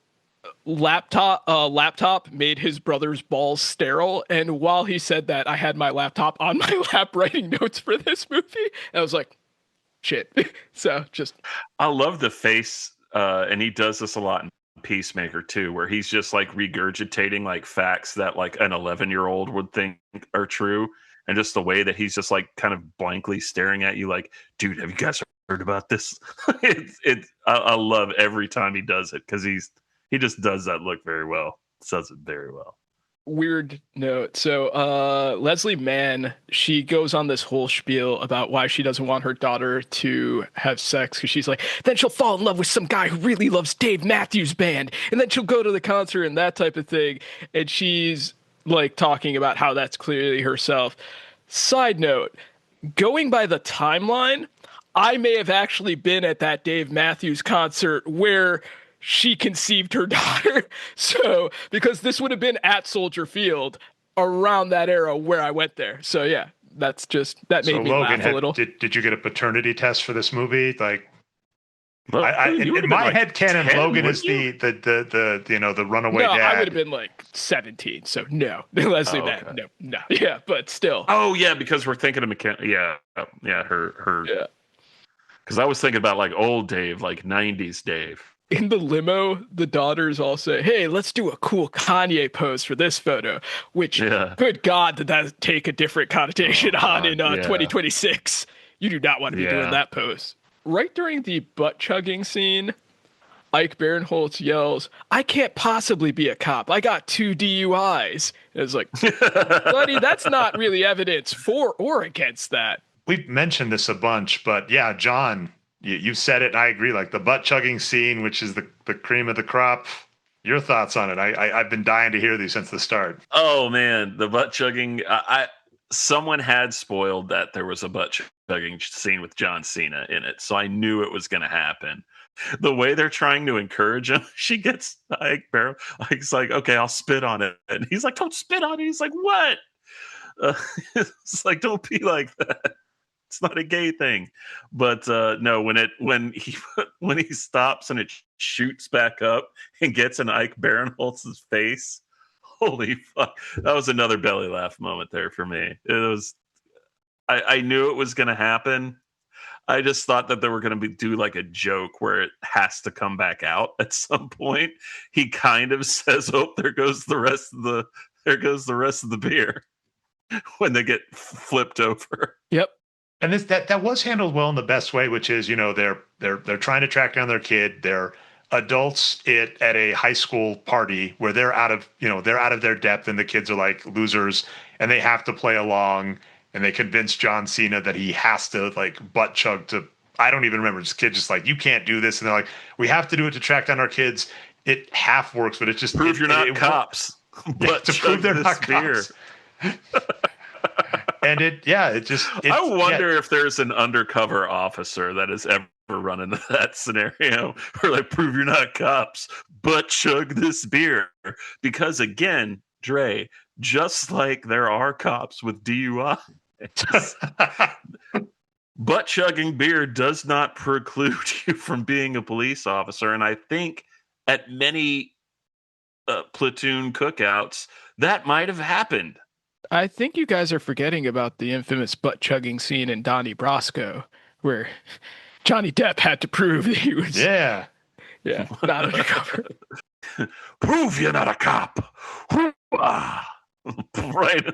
laptop made his brother's balls sterile. And while he said that, I had my laptop on my lap writing notes for this movie. And I was like, shit. So I love the face. And he does this a lot in Peacemaker too, where he's just like regurgitating like facts that like an 11-year-old would think are true. And just the way that he's just like kind of blankly staring at you like, dude, have you guys heard about this? I love every time he does it, because he just does that look very well. Does it very well. Weird note. So Leslie Mann, she goes on this whole spiel about why she doesn't want her daughter to have sex, because she's like, then she'll fall in love with some guy who really loves Dave Matthews Band, and then she'll go to the concert and that type of thing. And she's like talking about how that's clearly herself. Side note, going by the timeline, I may have actually been at that Dave Matthews concert where she conceived her daughter. So, because this would have been at Soldier Field around that era where I went there. So, yeah, that So made me Logan, laugh a little. did you get a paternity test for this movie? Like, Well, you in would've been my like head canon, 10, Logan is wouldn't you? the runaway No, dad. I would have been like 17. So, no. Leslie, Oh, that, okay. no. Yeah, but still. Oh yeah, because we're thinking of her. Yeah. Because I was thinking about like old Dave, like '90s Dave. In the limo, the daughters all say, "Hey, let's do a cool Kanye pose for this photo," which, Yeah. good God, did that take a different connotation Oh, on God, in yeah. 2026. You do not want to be doing Yeah. that pose. Right during the butt chugging scene, Ike Barinholtz yells, "I can't possibly be a cop. I got 2 DUIs." And it's like, buddy, that's not really evidence for or against that. We've mentioned this a bunch, but yeah, John, you said it, and I agree. Like the butt chugging scene, which is the cream of the crop. Your thoughts on it? I've been dying to hear these since the start. Oh man, the butt chugging. Someone had spoiled that there was a butt chugging scene with John Cena in it, so I knew it was going to happen. The way they're trying to encourage him, she gets Ike Barrow. Ike's like, "Okay, I'll spit on it," and he's like, "Don't spit on it." He's like, "What?" It's like, don't be like that. It's not a gay thing. But no, when he stops and it shoots back up and gets in Ike Barinholtz's face, holy fuck! That was another belly laugh moment there for me. It was. I knew it was going to happen. I just thought that they were going to do like a joke where it has to come back out at some point. He kind of says, "Oh, there goes the rest of the beer," when they get flipped over. Yep. And that was handled well in the best way, which is, they're trying to track down their kid. They're adults at a high school party where they're out of their depth, and the kids are like losers, and they have to play along. And they convince John Cena that he has to like butt chug to, I don't even remember, this kid just like, "You can't do this," and they're like, "We have to do it to track down our kids." It half works, but it just Prove you're not cops. Yeah, to prove they're not beer. cops. And I wonder if there's an undercover officer that has ever run into that scenario where like, "Prove you're not cops, but chug this beer." Because again, Dre, just like there are cops with DUI, butt chugging beer does not preclude you from being a police officer. And I think at many platoon cookouts, that might have happened. I think you guys are forgetting about the infamous butt chugging scene in Donnie Brasco, where Johnny Depp had to prove that he was Yeah. not undercover. Prove you're not a cop. Right.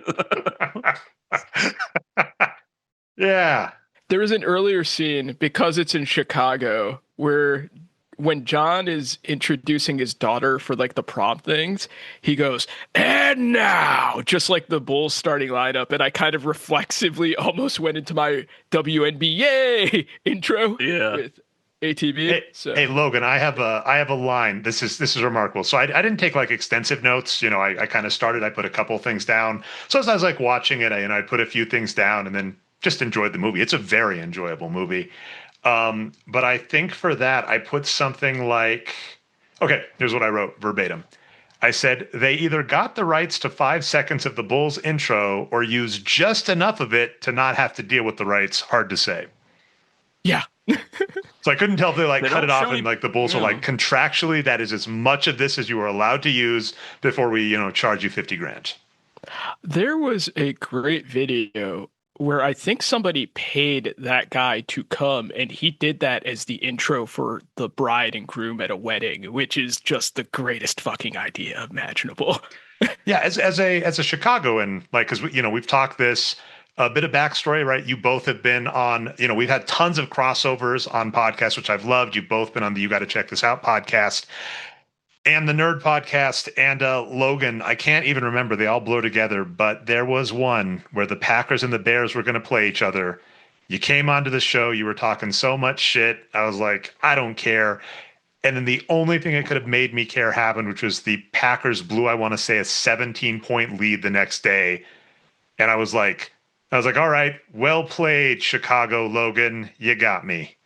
Yeah. There was an earlier scene, because it's in Chicago, where when John is introducing his daughter for like the prom things, he goes, "And now," just like the Bulls starting lineup. And I kind of reflexively almost went into my WNBA intro with ATV. Hey, Logan, I have a line. This is remarkable. So I didn't take like extensive notes. I kind of started. I put a couple things down. So as I was like watching it, I put a few things down and then just enjoyed the movie. It's a very enjoyable movie. But I think for that, I put something like, okay, here's what I wrote verbatim. I said, "They either got the rights to 5 seconds of the Bulls intro or used just enough of it to not have to deal with the rights. Hard to say." Yeah. So I couldn't tell if they They cut it don't off show and any- like the Bulls are like, contractually, that is as much of this as you are allowed to use before we, charge you 50 grand. There was a great video where I think somebody paid that guy to come, and he did that as the intro for the bride and groom at a wedding, which is just the greatest fucking idea imaginable. Yeah, as a Chicagoan, like, because we've talked this, a bit of backstory, right? You both have been on, we've had tons of crossovers on podcasts, which I've loved. You've both been on the You Got to Check This Out podcast and the Nerd podcast. And Logan, I can't even remember. They all blur together. But there was one where the Packers and the Bears were going to play each other. You came onto the show. You were talking so much shit. I was like, I don't care. And then the only thing that could have made me care happened, which was the Packers blew, I want to say, a 17-point lead the next day. And I was like, all right, well played, Chicago, Logan. You got me.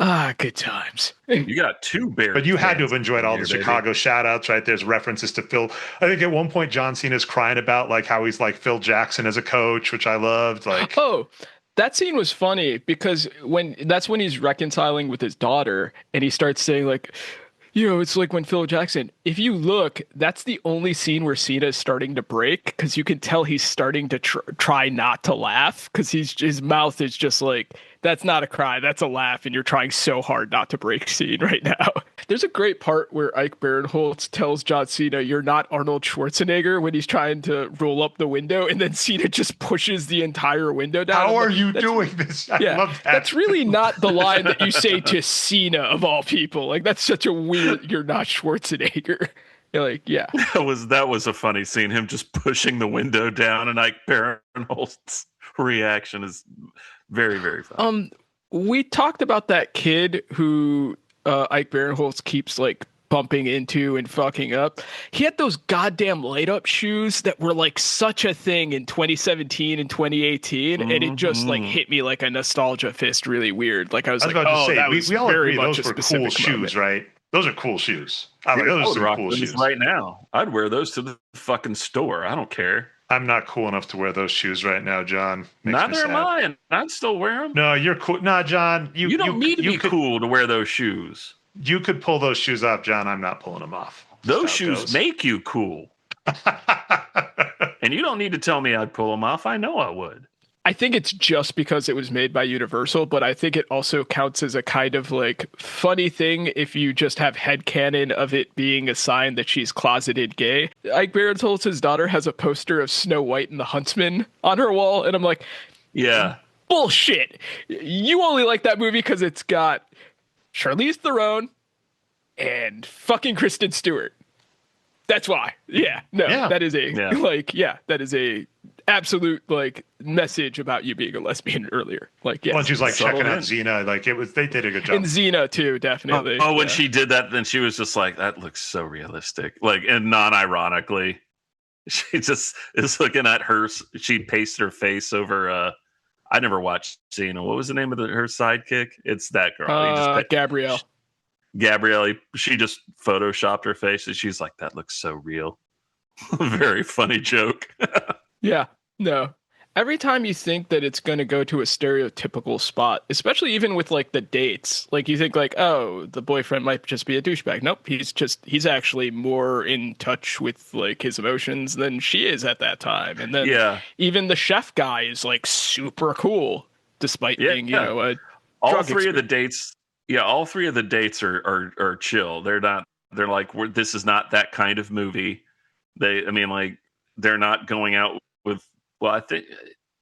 Ah, good times. You got two Bears. But you had to have enjoyed all the baby. Chicago shout outs, right? There's references to Phil. I think at one point John Cena's crying about like how he's like Phil Jackson as a coach, which I loved. Like, Oh, that scene was funny because that's when he's reconciling with his daughter and he starts saying like, it's like when Phil Jackson, if you look, that's the only scene where Cena is starting to break because you can tell he's starting to try not to laugh because his mouth is just like, that's not a cry, that's a laugh, and you're trying so hard not to break scene right now. There's a great part where Ike Barinholtz tells John Cena, "You're not Arnold Schwarzenegger," when he's trying to roll up the window, and then Cena just pushes the entire window down. How are you doing this? I love that. That's really not the line that you say to Cena of all people. Like, that's such a weird, "You're not Schwarzenegger." You're like, yeah. That was a funny scene. Him just pushing the window down, and Ike Barinholtz's reaction is very, very funny. We talked about that kid who Ike Barinholtz keeps like bumping into and fucking up. He had those goddamn light up shoes that were like such a thing in 2017 and 2018, and it just like hit me like a nostalgia fist really weird. Like I was like, about to say, that was we all very agree much those a were cool specific shoes, moment. right? Those are cool shoes. I like those are cool shoes right now. I'd wear those to the fucking store. I don't care. I'm not cool enough to wear those shoes right now, John. Neither am I, and I'd still wear them. No, you're cool. Nah, John, You don't need to be cool to wear those shoes. You could pull those shoes off, John. I'm not pulling them off. Those shoes make you cool. And you don't need to tell me I'd pull them off. I know I would. I think it's just because it was made by Universal, but I think it also counts as a kind of like funny thing if you just have headcanon of it being a sign that she's closeted gay. Ike Barinholtz's daughter has a poster of Snow White and the Huntsman on her wall, and I'm like, yeah, bullshit. You only like that movie because it's got Charlize Theron and fucking Kristen Stewart. That's why. Yeah. No, that is that is a absolute like message about you being a lesbian earlier. Like, yeah. When she's like checking out Xena, like they did a good job. And Xena too, definitely. When she did that, then she was just like, that looks so realistic. Like, and non-ironically, she just is looking at her. She pasted her face over. I never watched Xena. What was the name of her sidekick? It's that girl. Gabrielle. Gabrielle, she just photoshopped her face and she's like, that looks so real. Very funny joke. Yeah, no. Every time you think that it's going to go to a stereotypical spot, especially even with like the dates, like you think like, oh, the boyfriend might just be a douchebag. Nope, he's actually more in touch with like his emotions than she is at that time. And then even the chef guy is like super cool, despite being, a all three of the dates. Yeah, all three of the dates are chill. They're like, this is not that kind of movie. They're not going out with, well, I think,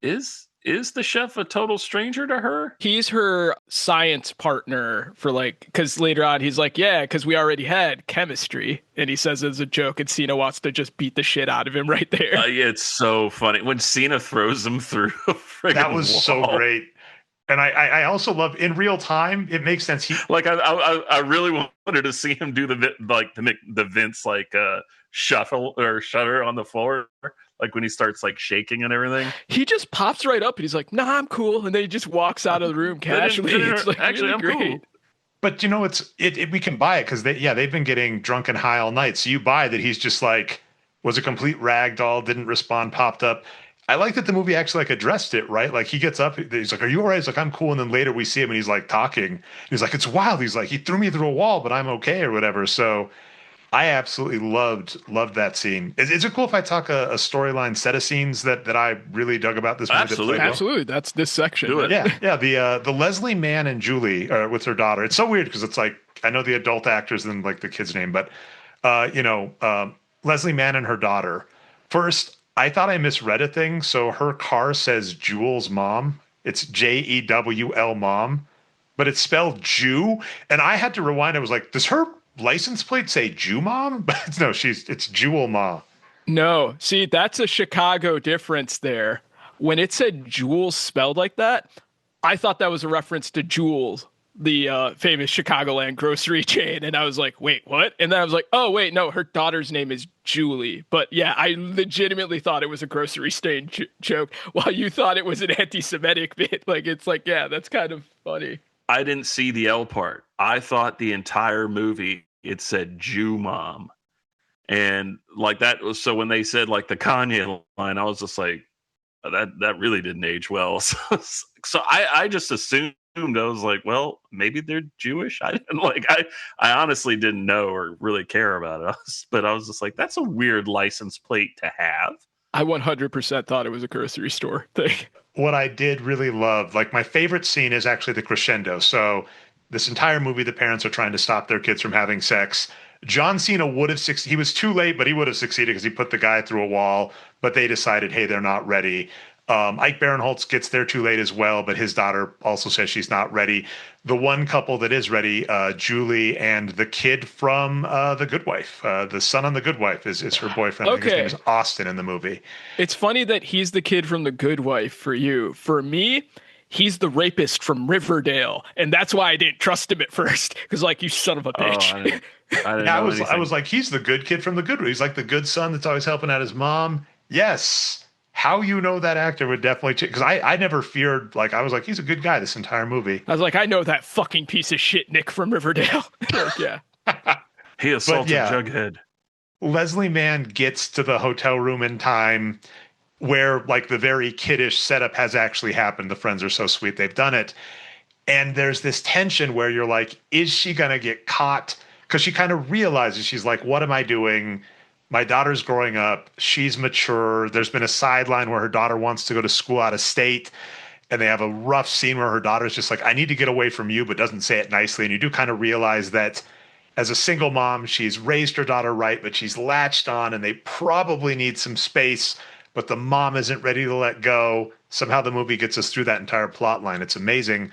is the chef a total stranger to her? He's her science partner for like, because later on he's like, yeah, because we already had chemistry. And he says as a joke, and Cena wants to just beat the shit out of him right there. Yeah, it's so funny. When Cena throws him through a friggin' That was wall. So great. And I also love in real time. It makes sense. I really wanted to see him do the Vince shuffle or shutter on the floor, like when he starts like shaking and everything. He just pops right up and he's like, "Nah, I'm cool," and then he just walks out of the room casually. It's like, actually, really I'm great. cool. But we can buy it because they've been getting drunk and high all night. So you buy that he's just like was a complete rag doll, didn't respond, popped up. I like that the movie actually like addressed it, right? Like he gets up, he's like, "Are you all right?" He's like, "I'm cool." And then later we see him and he's like talking. He's like, "It's wild." He's like, "He threw me through a wall, but I'm okay," or whatever. So I absolutely loved that scene. Is it cool if I talk a storyline set of scenes that I really dug about this movie? Absolutely. That's this section. Do it. Yeah. The Leslie Mann and Julie with her daughter. It's so weird because it's like I know the adult actors and like the kid's name, but Leslie Mann and her daughter. First, I thought I misread a thing. So her car says Jewel's mom. It's Jewl mom, but it's spelled Jew. And I had to rewind. I was like, does her license plate say Jew mom? But no, it's Jewel ma. No, see, that's a Chicago difference there. When it said Jules spelled like that, I thought that was a reference to Jules, the famous Chicagoland grocery chain, and I was like, wait, what? And then I was like, oh wait, no, her daughter's name is Julie. But yeah, I legitimately thought it was a grocery chain joke, while you thought it was an anti-Semitic bit. Like, it's like, yeah, that's kind of funny. I didn't see the L part. I thought the entire movie it said Jew mom. And like that was so when they said like the Kanye line, I was just like, that really didn't age well. So I just assumed I was like, well, maybe they're Jewish. I didn't I honestly didn't know or really care about us, but I was just like, that's a weird license plate to have. I 100% thought it was a grocery store thing. What I did really love, like my favorite scene is actually the crescendo. So this entire movie, the parents are trying to stop their kids from having sex. John Cena would have succeeded. He was too late, but he would have succeeded because he put the guy through a wall. But they decided, hey, they're not ready. Ike Barinholtz gets there too late as well, but his daughter also says she's not ready. The one couple that is ready, Julie and the kid from The Good Wife, the son on The Good Wife is her boyfriend. Okay. I think his name is Austin in the movie. It's funny that he's the kid from The Good Wife for you. For me, he's the rapist from Riverdale, and that's why I didn't trust him at first. Because, like, you son of a bitch. I didn't I know was like, he's the good kid from The Good Wife. He's like the good son that's always helping out his mom. Yes. How you know that actor would definitely change, because I never feared, like, I was like, he's a good guy this entire movie. I was like, I know that fucking piece of shit Nick from Riverdale. Like, yeah. He assaulted Jughead. Leslie Mann gets to the hotel room in time where, like, the very kiddish setup has actually happened. The friends are so sweet, they've done it. And there's this tension where you're like, is she going to get caught? Because she kind of realizes, she's like, what am I doing? My daughter's growing up. She's mature. There's been a sideline where her daughter wants to go to school out of state. And they have a rough scene where her daughter's just like, I need to get away from you, but doesn't say it nicely. And you do kind of realize that as a single mom, she's raised her daughter right, but she's latched on and they probably need some space, but the mom isn't ready to let go. Somehow the movie gets us through that entire plot line. It's amazing.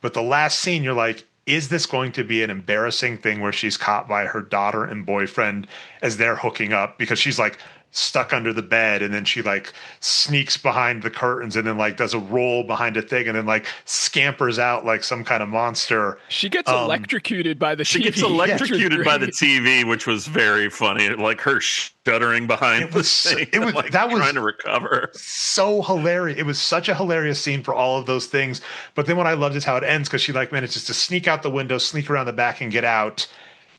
But the last scene, you're like, is this going to be an embarrassing thing where she's caught by her daughter and boyfriend as they're hooking up? Because she's like stuck under the bed, and then she like sneaks behind the curtains and then like does a roll behind a thing and then like scampers out like some kind of monster. She gets electrocuted by the TV. She gets electrocuted by the TV, which was very funny. Like her shuddering behind the thing. It was like that was trying to recover. So hilarious. It was such a hilarious scene for all of those things. But then what I loved is how it ends, because she like manages to sneak out the window, sneak around the back, and get out,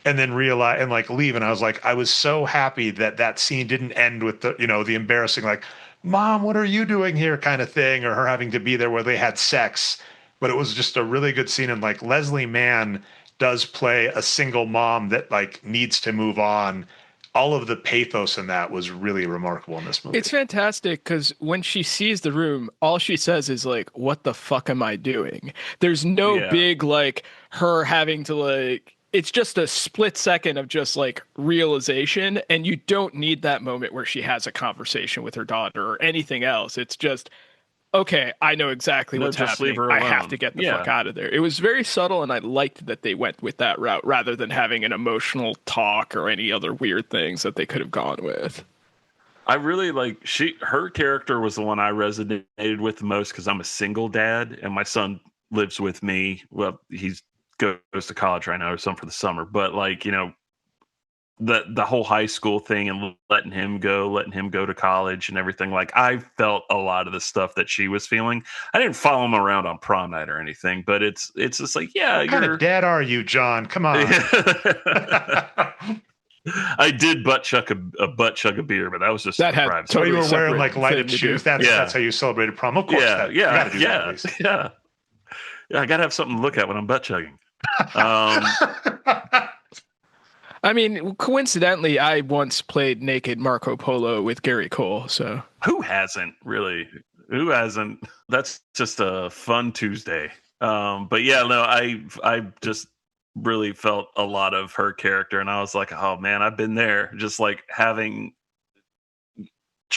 and then realize and like leave. And I was like, I was so happy that that scene didn't end with the, you know, the embarrassing like, Mom, what are you doing here kind of thing, or her having to be there where they had sex. But it was just a really good scene. And like Leslie Mann does play a single mom that like needs to move on. All of the pathos in that was really remarkable in this movie. It's fantastic because when she sees the room, all she says is like, what the fuck am I doing? There's no big like her having to like, it's just a split second of just like realization, and you don't need that moment where she has a conversation with her daughter or anything else. It's just, okay, I know exactly what's happening. I have to get the fuck out of there. It was very subtle, and I liked that they went with that route rather than having an emotional talk or any other weird things that they could have gone with. I really like her character was the one I resonated with the most because I'm a single dad and my son lives with me. Well, he's goes to college right now or something for the summer, but like, you know, the whole high school thing and letting him go to college and everything. Like I felt a lot of the stuff that she was feeling. I didn't follow him around on prom night or anything, but it's just like, yeah. What kind of dad are you, John? Come on. I did butt chug a beer, but that was just that had private. So you were wearing like lighted shoes. That's how you celebrated prom. Of course. Yeah. I gotta have something to look at when I'm butt chugging. I mean, coincidentally, I once played naked Marco Polo with Gary Cole. So who hasn't really? Who hasn't? That's just a fun Tuesday. But yeah, no, I just really felt a lot of her character, and I was like, oh man, I've been there. Just like having,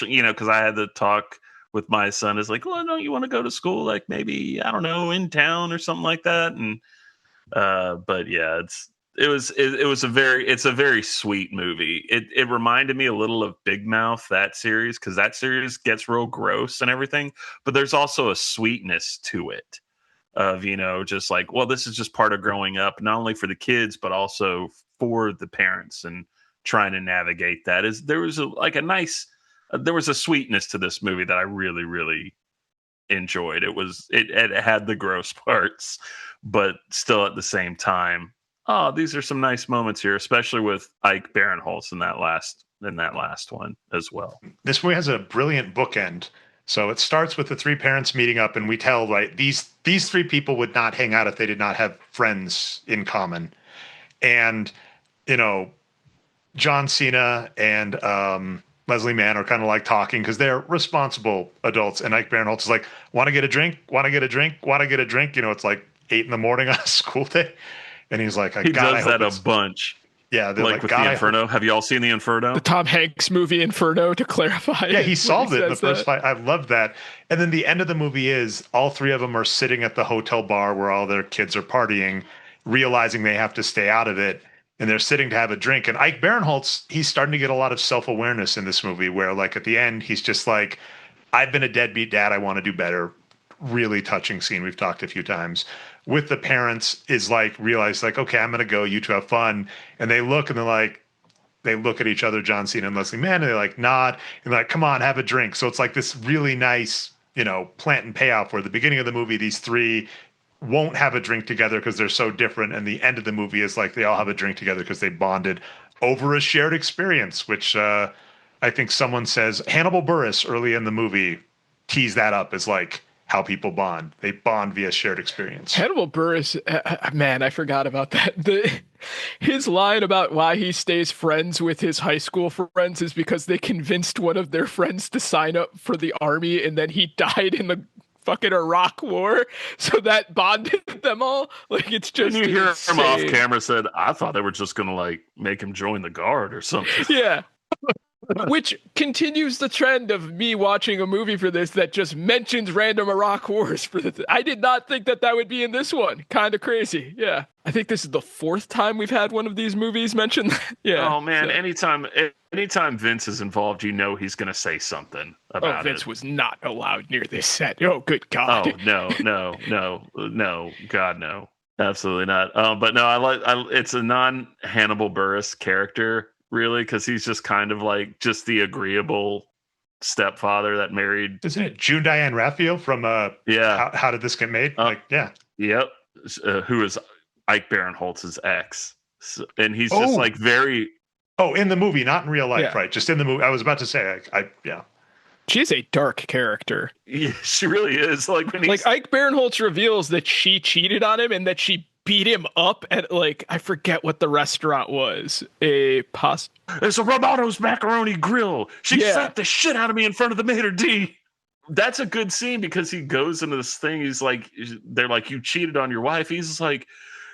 you know, because I had to talk with my son. Is like, well, don't you want to go to school? Like maybe, I don't know, in town or something like that. And but yeah, it's a very sweet movie. It reminded me a little of Big Mouth, that series, because that series gets real gross and everything, but there's also a sweetness to it of, just like, well, this is just part of growing up, not only for the kids, but also for the parents, and trying to navigate that. There was there was a sweetness to this movie that I really, really enjoyed. It had the gross parts, but still at the same time, oh, these are some nice moments here, especially with Ike Barinholtz in that last one as well. This movie has a brilliant bookend. So it starts with the three parents meeting up, and we tell, like, these three people would not hang out if they did not have friends in common. And, John Cena and Leslie Mann are kind of like talking because they're responsible adults. And Ike Barinholtz is like, want to get a drink? Want to get a drink? Want to get a drink? It's like 8 a.m. on a school day. And he's like, he does that a bunch. Yeah, like with the Inferno. Have you all seen the Inferno? The Tom Hanks movie Inferno, to clarify. Yeah, he solved it in the first fight. I love that. And then the end of the movie is all three of them are sitting at the hotel bar where all their kids are partying, realizing they have to stay out of it. And they're sitting to have a drink. And Ike Barinholtz, he's starting to get a lot of self-awareness in this movie where, like, at the end, he's just like, I've been a deadbeat dad. I want to do better. Really touching scene. We've talked a few times. With the parents is like, realize like, okay, I'm going to go. You two have fun. And they look and they're like, they look at each other, John Cena and Leslie Mann, and they like nod and they're like, come on, have a drink. So it's like this really nice, plant and payoff where at the beginning of the movie, these three won't have a drink together because they're so different. And the end of the movie is like, they all have a drink together because they bonded over a shared experience, which I think someone says Hannibal Buress early in the movie teased that up as like, how people bond. They bond via shared experience. Hannibal Buress, man, I forgot about that. His line about why he stays friends with his high school friends is because they convinced one of their friends to sign up for the army, and then he died in the fucking Iraq war, so that bonded them all. Like, it's just you hear him off camera said, I thought they were just gonna like make him join the guard or something. Yeah. Which continues the trend of me watching a movie for this that just mentions random Iraq wars. I did not think that would be in this one. Kind of crazy. Yeah. I think this is the 4th time we've had one of these movies mentioned. Yeah. Oh, man. So. Anytime Vince is involved, he's going to say something about Vince was not allowed near this set. Oh, good God. Oh, no. God, no. Absolutely not. But no, it's a non-Hannibal Buress character. Really, because he's just kind of like just the agreeable stepfather that married. Isn't it June Diane Raphael from How Did This Get Made? Yep. Who is Ike Barinholtz's ex, and he's just like very. Oh, in the movie, not in real life, right? Just in the movie. I was about to say, yeah. She's a dark character. Yeah, she really is. Like when Ike Barinholtz reveals that she cheated on him and that she beat him up at, like, I forget what the restaurant was. It's a Romano's Macaroni Grill. She slapped the shit out of me in front of the maitre d'. That's a good scene because he goes into this thing. He's like, they're like, you cheated on your wife. He's just like,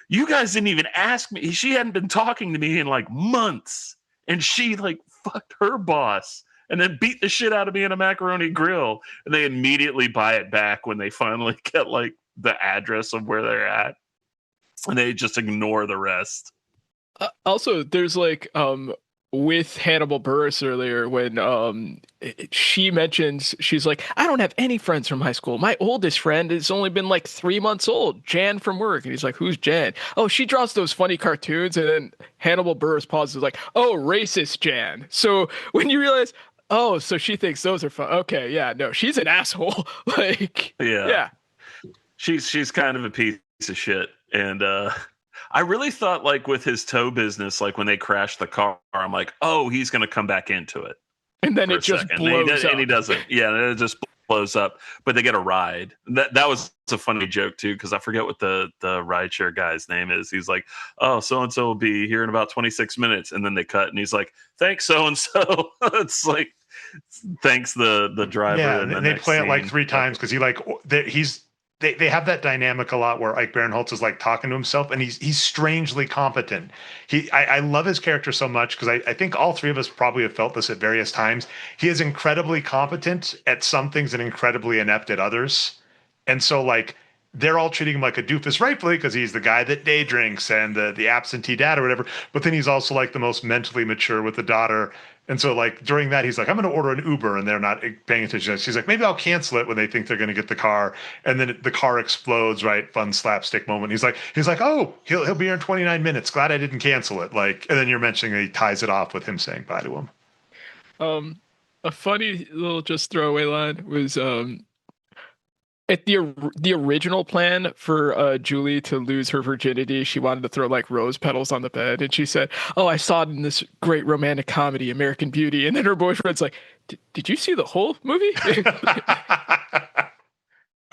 you guys didn't even ask me. She hadn't been talking to me in like months. And she like fucked her boss and then beat the shit out of me in a Macaroni Grill. And they immediately buy it back when they finally get like the address of where they're at. And they just ignore the rest. Also, there's like with Hannibal Buress earlier when she mentions, she's like, I don't have any friends from high school. My oldest friend has only been like 3 months old, Jan from work. And he's like, who's Jan? Oh, she draws those funny cartoons. And then Hannibal Buress pauses like, oh, racist Jan. So when you realize, oh, so she thinks those are fun. Okay, yeah, no, she's an asshole. Like, yeah. She's kind of a piece of shit. And I really thought, like, with his tow business, like when they crashed the car, I'm like, oh, he's going to come back into it. And then it just blows up. And he doesn't. Yeah, and it just blows up. But they get a ride. That was a funny joke, too, because I forget what the rideshare guy's name is. He's like, oh, so-and-so will be here in about 26 minutes. And then they cut. And he's like, thanks, so-and-so. It's like, thanks the driver. Yeah, and they play it like 3 times because they have that dynamic a lot where Ike Barinholtz is like talking to himself and he's strangely competent. I love his character so much because I think all 3 of us probably have felt this at various times. He is incredibly competent at some things and incredibly inept at others. And so like they're all treating him like a doofus, rightfully, because he's the guy that day drinks and the absentee dad or whatever. But then he's also like the most mentally mature with the daughter. And so like during that, he's like, I'm going to order an Uber, and they're not paying attention. She's like, maybe I'll cancel it when they think they're going to get the car. And then the car explodes, right? Fun slapstick moment. He's like, oh, he'll be here in 29 minutes. Glad I didn't cancel it. Like, and then you're mentioning that he ties it off with him saying bye to him. A funny little just throwaway line was at the original plan for Julie to lose her virginity, she wanted to throw like rose petals on the bed, and she said, "Oh, I saw it in this great romantic comedy, American Beauty." And then her boyfriend's like, "Did you see the whole movie?" I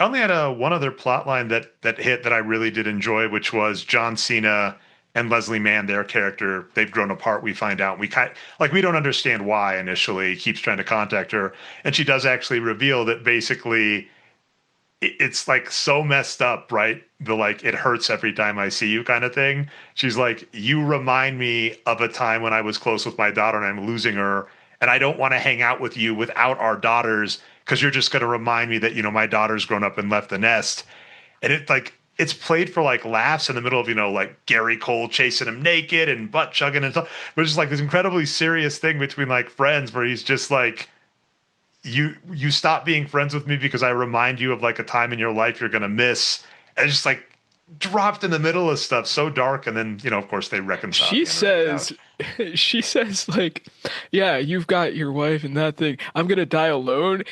only had one other plot line that hit that I really did enjoy, which was John Cena and Leslie Mann, their character. They've grown apart. We find out. We don't understand why initially. He keeps trying to contact her, and she does actually reveal that basically it's like so messed up, right? The like, it hurts every time I see you kind of thing. She's like, you remind me of a time when I was close with my daughter and I'm losing her, and I don't want to hang out with you without our daughters because you're just going to remind me that, my daughter's grown up and left the nest. And it's played for like laughs in the middle of, like Gary Cole chasing him naked and butt chugging and stuff. But it's just like this incredibly serious thing between like friends where he's just like, you stop being friends with me because I remind you of like a time in your life you're going to miss. And it's just like dropped in the middle of stuff so dark. And then, of course they reconcile. She says like, yeah, you've got your wife and that thing. I'm going to die alone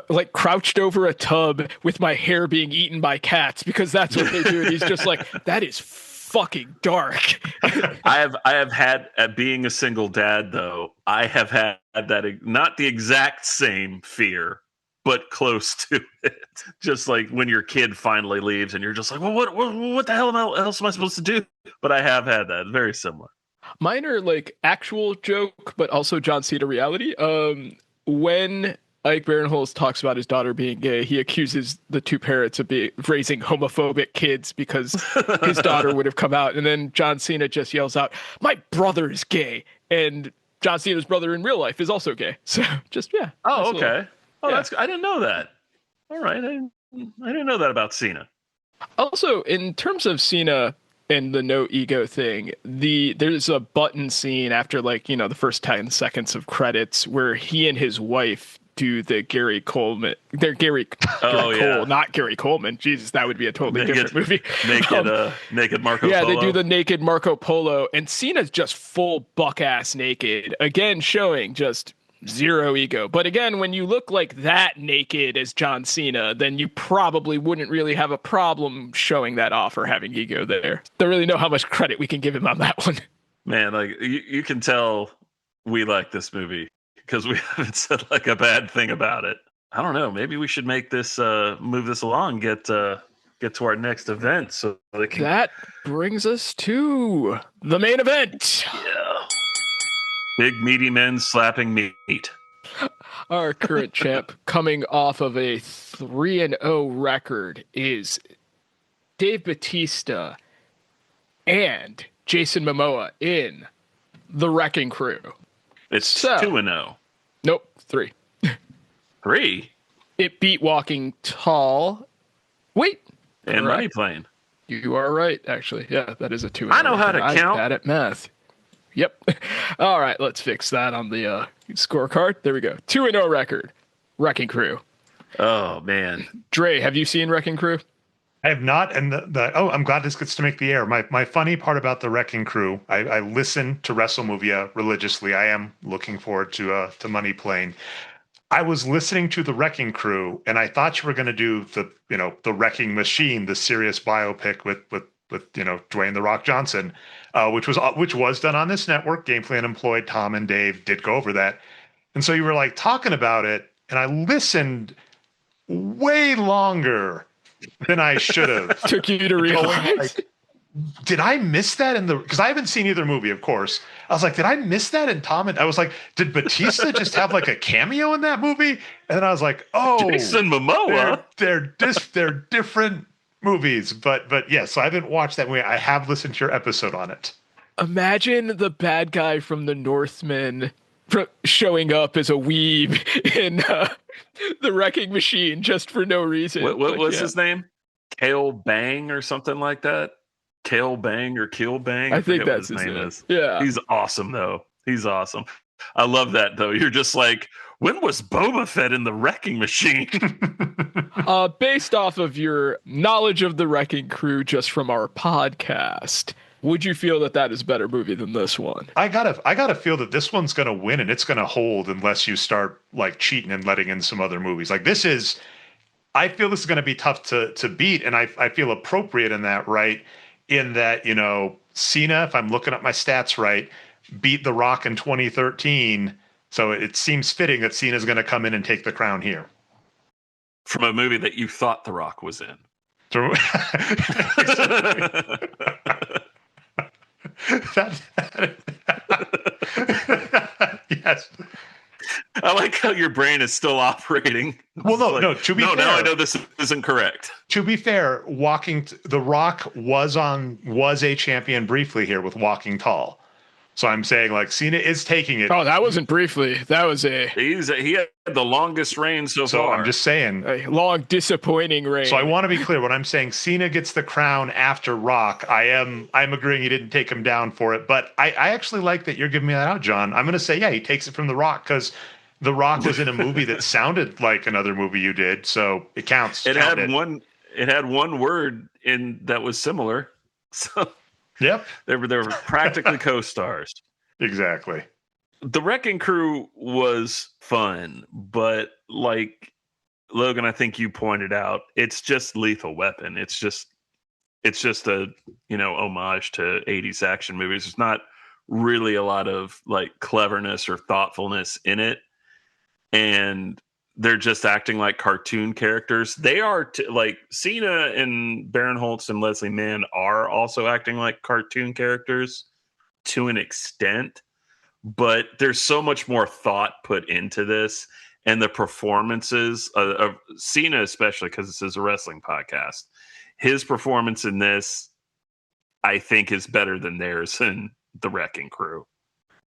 like crouched over a tub with my hair being eaten by cats because that's what they do. And he's just like, that is fucking dark. I have had, being a single dad though, I have had that, not the exact same fear, but close to it. Just like when your kid finally leaves and you're just like, well, what the hell else am I supposed to do? But I have had that. Very similar. Mine are like actual joke, but also John Cena reality. When Ike Barinholtz talks about his daughter being gay, he accuses the two parents of raising homophobic kids because his daughter would have come out. And then John Cena just yells out, "My brother is gay." And John Cena's brother in real life is also gay. So just, yeah. Oh, okay. Yeah. I didn't know that. All right. I didn't know that about Cena. Also, in terms of Cena and the no ego thing, there's a button scene after like, the first 10 seconds of credits where he and his wife do the Gary Coleman. They're Gary Cole, not Gary Coleman. Jesus, that would be a totally different movie. Naked Marco Polo. Yeah, they do the naked Marco Polo, and Cena's just full buck ass naked. Again, showing just zero ego. But again, when you look like that naked as John Cena, then you probably wouldn't really have a problem showing that off or having ego there. Don't really know how much credit we can give him on that one. Man, like you can tell we like this movie because we haven't said like a bad thing about it. I don't know. Maybe we should make this move this along, get to our next event. So that brings us to the main event. Yeah. Big meaty men slapping meat. Our current champ, coming off of a 3-0 record, is Dave Bautista and Jason Momoa in The Wrecking Crew. It's 2-0. Nope, 3. 3? It beat Walking Tall. Wait. And Money Plane. You are right, actually. Yeah, that is a 2-0. I know how to count. I'm bad at math. Yep. All right, let's fix that on the scorecard. There we go. 2-0 record. Wrecking Crew. Oh, man. Dre, have you seen Wrecking Crew? I have not. And I'm glad this gets to make the air. My funny part about the Wrecking Crew, I listen to Wrestlemoviea religiously. I am looking forward to Money Plane. I was listening to the Wrecking Crew, and I thought you were going to do the Wrecking Machine, the serious biopic with Dwayne "The Rock" Johnson, which was done on this network. Gameplan employed Tom and Dave did go over that, and so you were like talking about it, and I listened way longer than I should have. Took you to realize. Did I miss that because I haven't seen either movie, of course. I was like, did I miss that in Tom? And I was like, did Batista just have like a cameo in that movie? And then I was like, oh, Jason Momoa. They're different movies, but yeah. So I haven't watched that movie. I have listened to your episode on it. Imagine the bad guy from The Northman showing up as a weeb in The Wrecking Machine just for no reason. What was his name? Kale Bang or something like that. Kale Bang or Kill Bang. I think forget what that's his name is. Yeah. He's awesome, though. He's awesome. I love that, though. You're just like, when was Boba Fett in the Wrecking Machine? Based off of your knowledge of the Wrecking Crew just from our podcast, would you feel that that is a better movie than this one? I gotta feel that this one's gonna win and it's gonna hold unless you start like cheating and letting in some other movies. Like this is, I feel this is gonna be tough to beat, and I feel appropriate in that, right? In that, you know, Cena, if I'm looking at my stats right, beat The Rock in 2013. So it seems fitting that Cena's gonna come in and take the crown here. From a movie that you thought The Rock was in. Yes. I like how your brain is still operating. Well, no, like, no. To be fair, now I know this isn't correct. To be fair, The Rock was a champion briefly here with Walking Tall. So I'm saying like Cena is taking it. Oh, that wasn't briefly. That was he had the longest reign so far. I'm just saying a long, disappointing reign. So I want to be clear when I'm saying Cena gets the crown after Rock. I'm agreeing he didn't take him down for it, but I actually like that you're giving me that out, John. I'm going to say he takes it from The Rock because The Rock was in a movie that sounded like another movie you did, so it counts. It had one word in that was similar. So yep, they were practically co-stars. Exactly. The Wrecking Crew was fun, but like Logan, I think you pointed out, it's just Lethal Weapon. It's just a homage to 80s action movies. There's not really a lot of like cleverness or thoughtfulness in it, and they're just acting like cartoon characters. They are like Cena and Baron Holtz and Leslie Mann are also acting like cartoon characters to an extent, but there's so much more thought put into this, and the performances of Cena, especially because this is a wrestling podcast, his performance in this, I think, is better than theirs in the Wrecking Crew.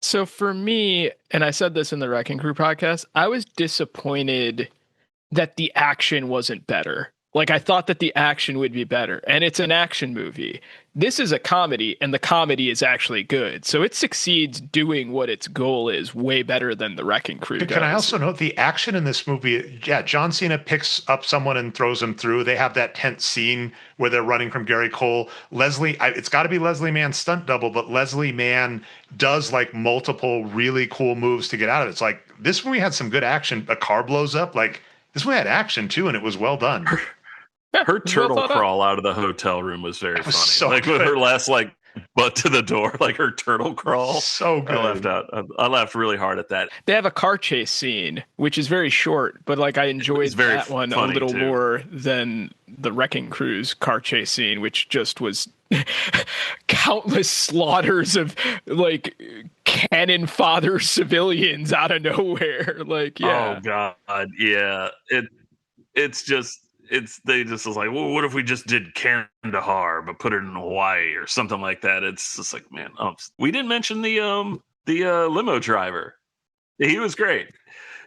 So for me, and I said this in the Wrecking Crew podcast, I was disappointed that the action wasn't better. Like, I thought that the action would be better, and it's an action movie. This is a comedy, and the comedy is actually good. So it succeeds doing what its goal is way better than the Wrecking Crew does. Can I also note the action in this movie? Yeah, John Cena picks up someone and throws him through. They have that tense scene where they're running from Gary Cole. It's got to be Leslie Mann's stunt double, but Leslie Mann does like multiple really cool moves to get out of it. It's like this movie had some good action. A car blows up. Like this movie had action too, and it was well done. Her turtle crawl out of the hotel room was very funny. So like good. With her last butt to the door, like her turtle crawl. So good. I laughed really hard at that. They have a car chase scene, which is very short, but like I enjoyed that one a little more than the Wrecking Crew's car chase scene, which just was countless slaughters of like cannon fodder civilians out of nowhere. Like, yeah. Oh God, yeah. They just was like, well, what if we just did Kandahar but put it in Hawaii or something like that? It's just like, man, we didn't mention the limo driver. He was great.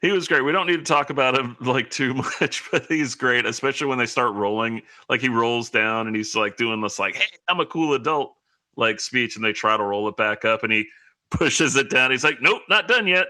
We don't need to talk about him like too much, but he's great, especially when they start rolling. Like he rolls down and he's like doing this like, hey, I'm a cool adult like speech, and they try to roll it back up and he pushes it down. He's like, nope, not done yet.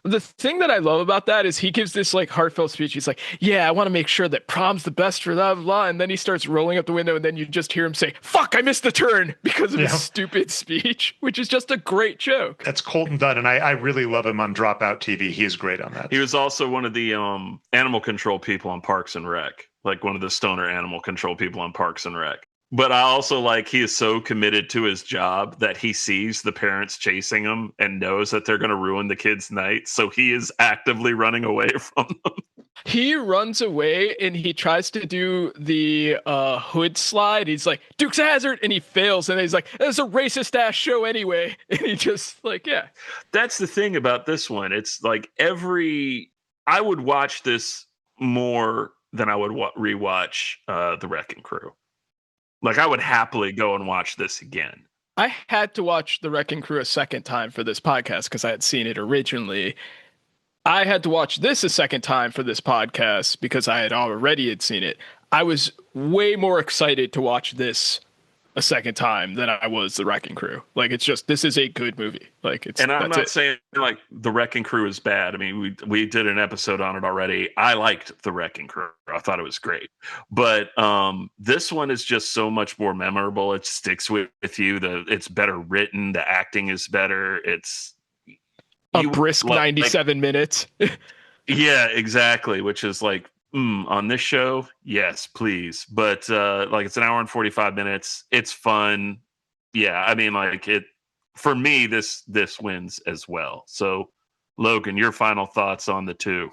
The thing that I love about that is he gives this like heartfelt speech. He's like, yeah, I want to make sure that prom's the best for blah, blah. And then he starts rolling up the window, and then you just hear him say, fuck, I missed the turn because of his stupid speech, which is just a great joke. That's Colton Dunn, and I really love him on Dropout TV. He is great on that. He was also one of the animal control people on Parks and Rec, like one of the stoner animal control people on Parks and Rec. But I also like he is so committed to his job that he sees the parents chasing him and knows that they're going to ruin the kid's night. So he is actively running away from them. He runs away and he tries to do the hood slide. He's like, Dukes of Hazzard, and he fails. And he's like, it's a racist ass show anyway. And he just like, yeah. That's the thing about this one. It's like I would watch this more than I would rewatch The Wrecking Crew. Like, I would happily go and watch this again. I had to watch The Wrecking Crew a second time for this podcast because I had seen it originally. I had to watch this a second time for this podcast because I had already seen it. I was way more excited to watch this a second time than I was The Wrecking Crew. Like, it's just, this is a good movie. Like, it's, And I'm that's not it. saying like The Wrecking Crew is bad. I mean, we did an episode on it already. I liked The Wrecking Crew. I thought it was great. But this one is just so much more memorable. It sticks with you. It's better written. The acting is better. It's A brisk 97 minutes. Yeah, exactly. Which is like, on this show, yes, please. But like, it's an hour and 45 minutes. It's fun. Yeah, I mean, like, it for me, this wins as well. So, Logan, your final thoughts on the two?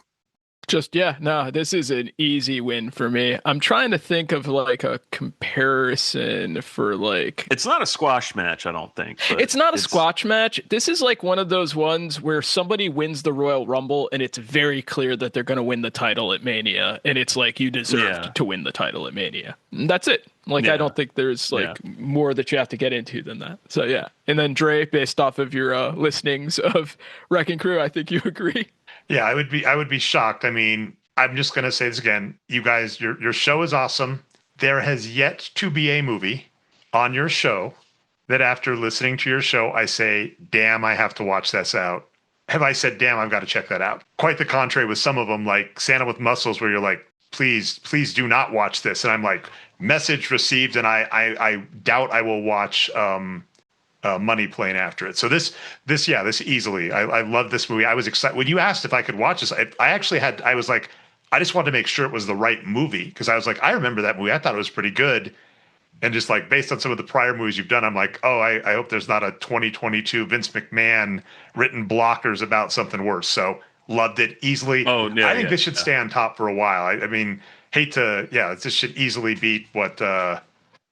Just, yeah, no, this is an easy win for me. I'm trying to think of like a comparison for like. It's not a squash match, I don't think. But it's not a squash match. This is like one of those ones where somebody wins the Royal Rumble and it's very clear that they're going to win the title at Mania. And it's like, you deserved to win the title at Mania. And that's it. Like, I don't think there's like more that you have to get into than that. So, yeah. And then Dre, based off of your listenings of Wrecking Crew, I think you agree. Yeah, I would be shocked. I mean, I'm just going to say this again. You guys, your show is awesome. There has yet to be a movie on your show that after listening to your show, I say, damn, I have to watch this out. Have I said, damn, I've got to check that out? Quite the contrary with some of them, like Santa with Muscles, where you're like, please do not watch this. And I'm like, message received, and I doubt I will watch Money Plane after it. So this easily. I love this movie. I was excited when you asked if I could watch this. I was like, I just wanted to make sure it was the right movie, because I was like, I remember that movie. I thought it was pretty good. And just like based on some of the prior movies you've done, I'm like, oh, I hope there's not a 2022 Vince McMahon written blockers about something worse. So loved it easily. Oh, yeah, I think this should stay on top for a while. I mean, this should easily beat what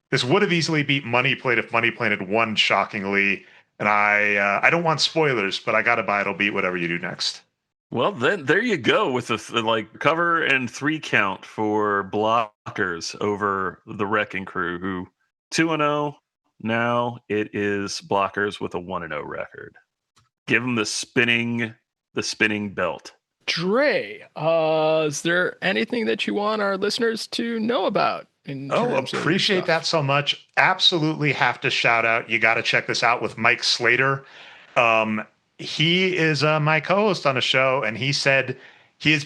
this would have easily beat Money Plane if Money Plane had won shockingly. And I don't want spoilers, but I got to buy it'll beat whatever you do next. Well, then there you go with the like cover and 3 count for blockers over the Wrecking Crew, who 2-0. Now it is blockers with a 1-0 record. Give them the spinning belt. Dre, is there anything that you want our listeners to know about? Appreciate that so much. Absolutely have to shout out. You got to check this out with Mike Slater. He is my co-host on a show, and he said he's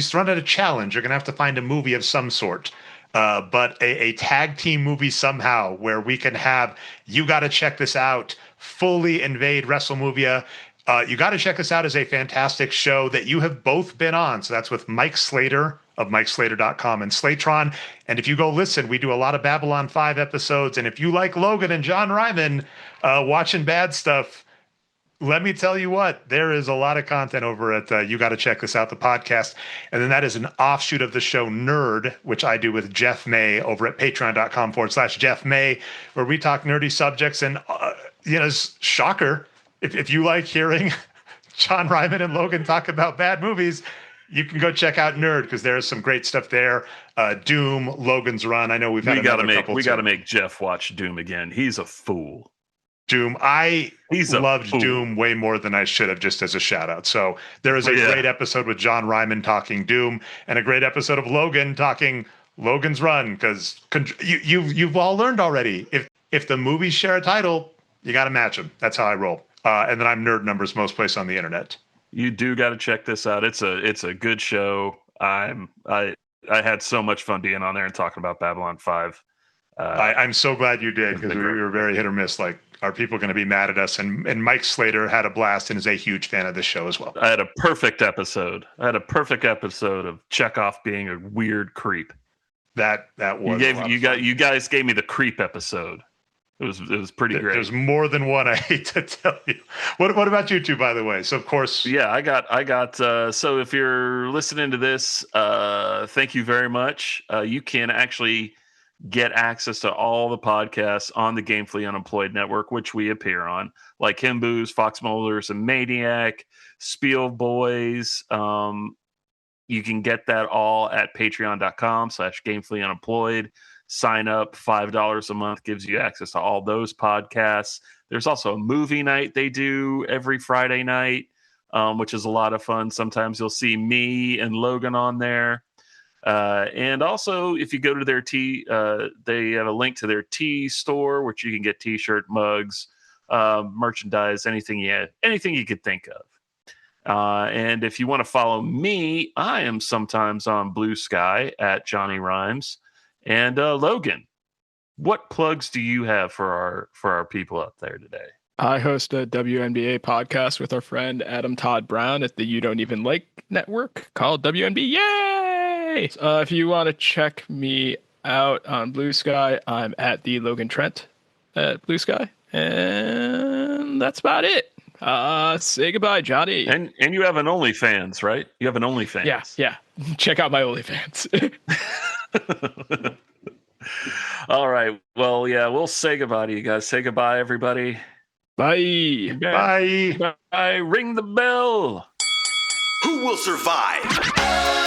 thrown out a challenge. You're going to have to find a movie of some sort, but a tag team movie somehow where we can have, you got to check this out, fully invade Wrestlemoviea. You got to check this out as a fantastic show that you have both been on. So that's with Mike Slater of MikeSlater.com and Slatron. And if you go listen, we do a lot of Babylon 5 episodes. And if you like Logan and John Reimann watching bad stuff, let me tell you what, there is a lot of content over at You Got to Check This Out, the podcast. And then that is an offshoot of the show Nerd, which I do with Jeff May over at patreon.com/Jeff May, where we talk nerdy subjects. And, shocker, if you like hearing John Reimann and Logan talk about bad movies, you can go check out Nerd, because there's some great stuff there. Doom, Logan's Run. I know we got to make Jeff watch Doom again. He's a fool. Doom. I loved Doom way more than I should have, just as a shout out. So there is a great episode with John Reimann talking Doom, and a great episode of Logan talking Logan's Run, because you've all learned already. If the movies share a title, you got to match them. That's how I roll. And then I'm Nerd Numbers most places on the internet. You do got to check this out. It's a good show. I had so much fun being on there and talking about Babylon 5. I'm so glad you did, because we were very hit or miss. Like, are people going to be mad at us? And Mike Slater had a blast and is a huge fan of this show as well. I had a perfect episode of Chekhov being a weird creep. That was you guys gave me the creep episode. It was pretty great. There's more than one. I hate to tell you. What about you two, by the way? So of course, I got. So if you're listening to this, thank you very much. You can actually get access to all the podcasts on the Gamefully Unemployed Network, which we appear on, like Himboos, Fox Molders, and Maniac, Spiel Boys. You can get that all at patreon.com/Gamefully Unemployed. Sign up, $5 a month gives you access to all those podcasts. There's also a movie night they do every Friday night, which is a lot of fun. Sometimes you'll see me and Logan on there. And also, if you go to their they have a link to their tea store, which you can get T-shirt, mugs, merchandise, anything you could think of. And if you want to follow me, I am sometimes on Blue Sky at Johnny Rhymes. And Logan, what plugs do you have for our people out there today? I host a WNBA podcast with our friend Adam Todd Brown at the You Don't Even Like Network called WNB. Yay! If you want to check me out on Blue Sky, I'm at the Logan Trent at Blue Sky. And that's about it. Say goodbye, Johnny. And you have an OnlyFans, right? You have an OnlyFans. Yeah. Check out my OnlyFans. All right. Well, yeah, we'll say goodbye to you guys. Say goodbye, everybody. Bye. Bye. Bye. Ring the bell. Who will survive?